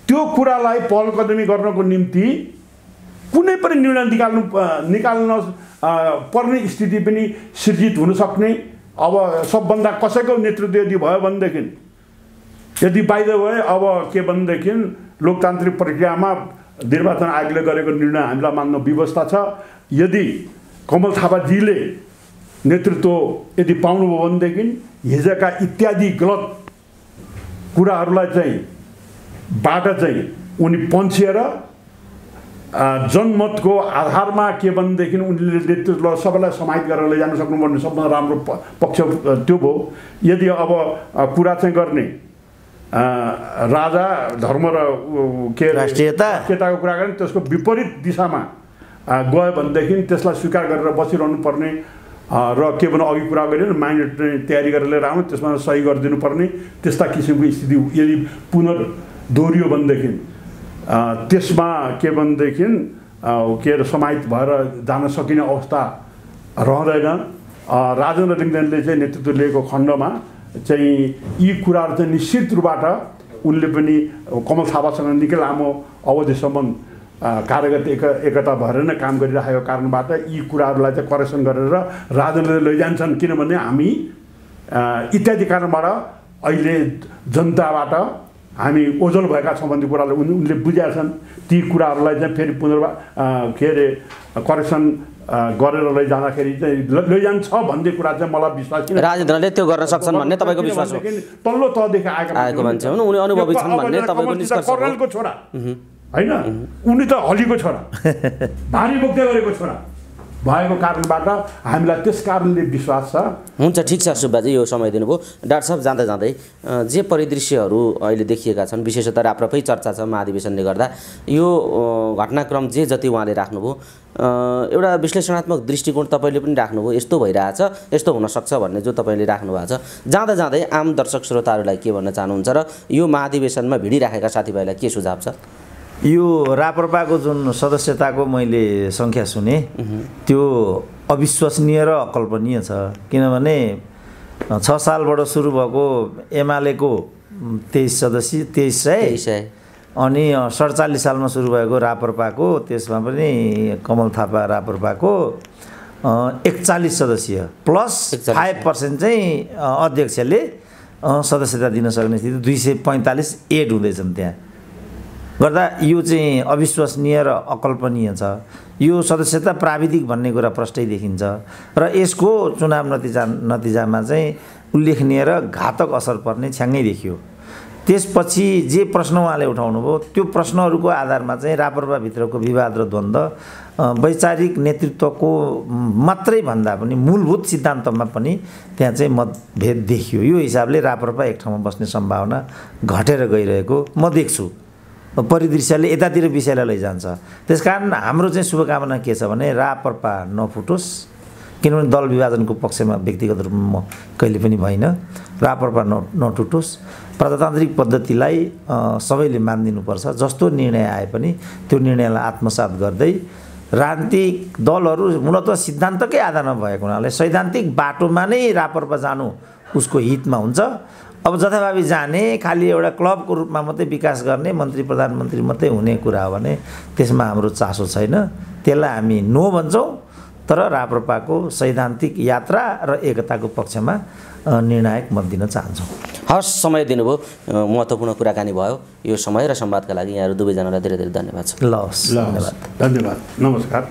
त्यो कुरालाई पहल कदमी गर्नको निम्ति कुनै पनि निर्णय निकाल्न पर्ने स्थिति पनि सृजित हुन सक्ने अब सबभन्दा कसैको नेतृत्व यदि भयो भनेदेखि यदि बाहिर भए अब के भनेदेखि लोकतान्त्रिक प्रक्रियामा निर्वाचन आयोगले गरेको निर्णय हामीलाई मान्न व्यवस्था छ यदि कमल थापाजीले नेतृत्व यदि पाउनुभयो भनेदेखि हिजोका इत्यादि गलत कुराहरूलाई चाहिँ बाट चाहिँ उनी पन्छिएर जनमतको आधारमा के भनेदेखि उनले नेतृत्व सबैलाई समाहित गरेर लैजान सक्नुपर्ने सबभन्दा राम्रो पक्ष त्यो भयो यदि अब कुरा चाहिँ गर्ने राजा धर्म र के राष्ट्रियताको कुरा गर्ने त्यसको विपरीत दिशामा गयो भनेदेखि त्यसलाई स्वीकार गरेर बसिरहनु पर्ने र के भन्नु अघि कुरा गरेर माइन्ड तयारी गरेर लिएर आउनु त्यसमा सही गरिदिनु पर्ने त्यस्ता किसिमको स्थिति यदि दोहोरियो भनेदेखि त्यसमा के भनेदेखि के अरे समाहित भएर जान सकिने अवस्था रहँदैन राजेन्द्र लिङ्गदेनले चाहिँ नेतृत्व लिएको खण्डमा चाहिँ यी कुराहरू चाहिँ निश्चित रूपबाट उनले पनि कमल थापासँग निकै लामो अवधिसम्म कार्यगत एकता भएर नै काम गरिराखेको कारणबाट यी कुराहरूलाई चाहिँ करेक्सन गरेर राजेन्द्रले लैजान्छन् किनभने हामी इत्यादि कारणबाट अहिले जनताबाट हामी ओझल भएका छौँ भन्ने कुरालाई उनले बुझेका छन् ती कुराहरूलाई चाहिँ फेरि के अरे करेक्सन गरेर लैजाँदाखेरि चाहिँ लैजान्छ भन्ने कुरा चाहिँ मलाई विश्वास किन राजेन्द्रले त्यो गर्न सक्छन् भन्ने तपाईँको विश्वास हो तल्लो तहदेखि आएको मान्छे हुन् उनी अनुभवी छन् भन्ने तपाईँको निष्कर्ष हो कर्णेलको छोरा हैन उनी त हलीको छोरा भारी बोक्दै गरेको छोरा भएको कारणबाट हामीलाई त्यस कारणले विश्वास छ हुन्छ ठिक छ सुब्बाजी यो समय दिनुभयो डाक्टर साहब जाँदै जाँदै जे परिदृश्यहरू अहिले देखिएका छन् विशेषतः राप्रपै चर्चा छ महाधिवेशनले गर्दा यो घटनाक्रम जे जति उहाँले राख्नुभयो एउटा विश्लेषणात्मक दृष्टिकोण तपाईँले पनि राख्नुभयो यस्तो भइरहेछ यस्तो हुनसक्छ भन्ने जो तपाईँले राख्नु भएको छ जाँदा जाँदै आम दर्शक श्रोताहरूलाई के भन्न चाहनुहुन्छ र यो महाधिवेशनमा भिडिराखेका साथीभाइलाई के सुझाव छ यो राप्रपाको जुन सदस्यताको मैले सङ्ख्या सुने त्यो अविश्वसनीय र अकल्पनीय छ किनभने 6 सालबाट सुरु भएको एमालेको 23 सदस्य 2300 अनि 47 सालमा सुरु भएको राप्रपाको त्यसमा पनि कमल थापा राप्रपाको 41 सदस्य प्लस 5% चाहिँ अध्यक्षले सदस्यता दिन सक्ने स्थिति 245 एड हुँदैछन् त्यहाँ गर्दा यो चाहिँ अविश्वसनीय र अकल्पनीय छ यो सदस्यता प्राविधिक भन्ने कुरा प्रष्टै देखिन्छ र यसको चुनाव नतिजामा चाहिँ उल्लेखनीय र घातक असर पर्ने छ्याङ्गै देखियो त्यसपछि जे प्रश्न उहाँले उठाउनु भयो त्यो प्रश्नहरूको आधारमा चाहिँ राप्रपाभित्रको विवाद र द्वन्द्व वैचारिक नेतृत्वको मात्रै भन्दा पनि मूलभूत सिद्धान्तमा पनि त्यहाँ चाहिँ मतभेद देखियो यो हिसाबले राप्रपा एक ठाउँमा बस्ने सम्भावना घटेर गइरहेको म देख्छु परिदृश्यले यतातिर विषयलाई लैजान्छ। त्यसकारण हाम्रो चाहिँ शुभकामना के छ भने राप्रपा नफुटोस्, किनभने दल विभाजनको पक्षमा व्यक्तिगत रूपमा म कहिले पनि भइनँ। राप्रपा नटुटोस्, प्रजातान्त्रिक पद्धतिलाई सबैले मानिदिनुपर्छ। जस्तो निर्णय आए पनि त्यो निर्णयलाई आत्मसात गर्दै राजनीतिक दलहरू मूलत सिद्धान्तकै आधारमा भएको हुनाले सैद्धान्तिक बाटोमा नै राप्रपा जानु उसको हितमा हुन्छ। अब जथाभावी जाने खालि एउटा क्लबको रूपमा मात्रै विकास गर्ने मन्त्री प्रधानमन्त्री मात्रै हुने कुरा हो भने त्यसमा हाम्रो चासो छैन। त्यसलाई हामी नो भन्छौँ, तर राप्रपाको सैद्धान्तिक यात्रा र एकताको पक्षमा निर्णायक मत दिन चाहन्छौँ। हस्, समय दिनुभयो, महत्त्वपूर्ण कुराकानी भयो। यो समय र संवादका लागि यहाँहरू दुवैजनालाई धेरै धेरै धन्यवाद छ। ल, धन्यवाद। धन्यवाद, नमस्कार।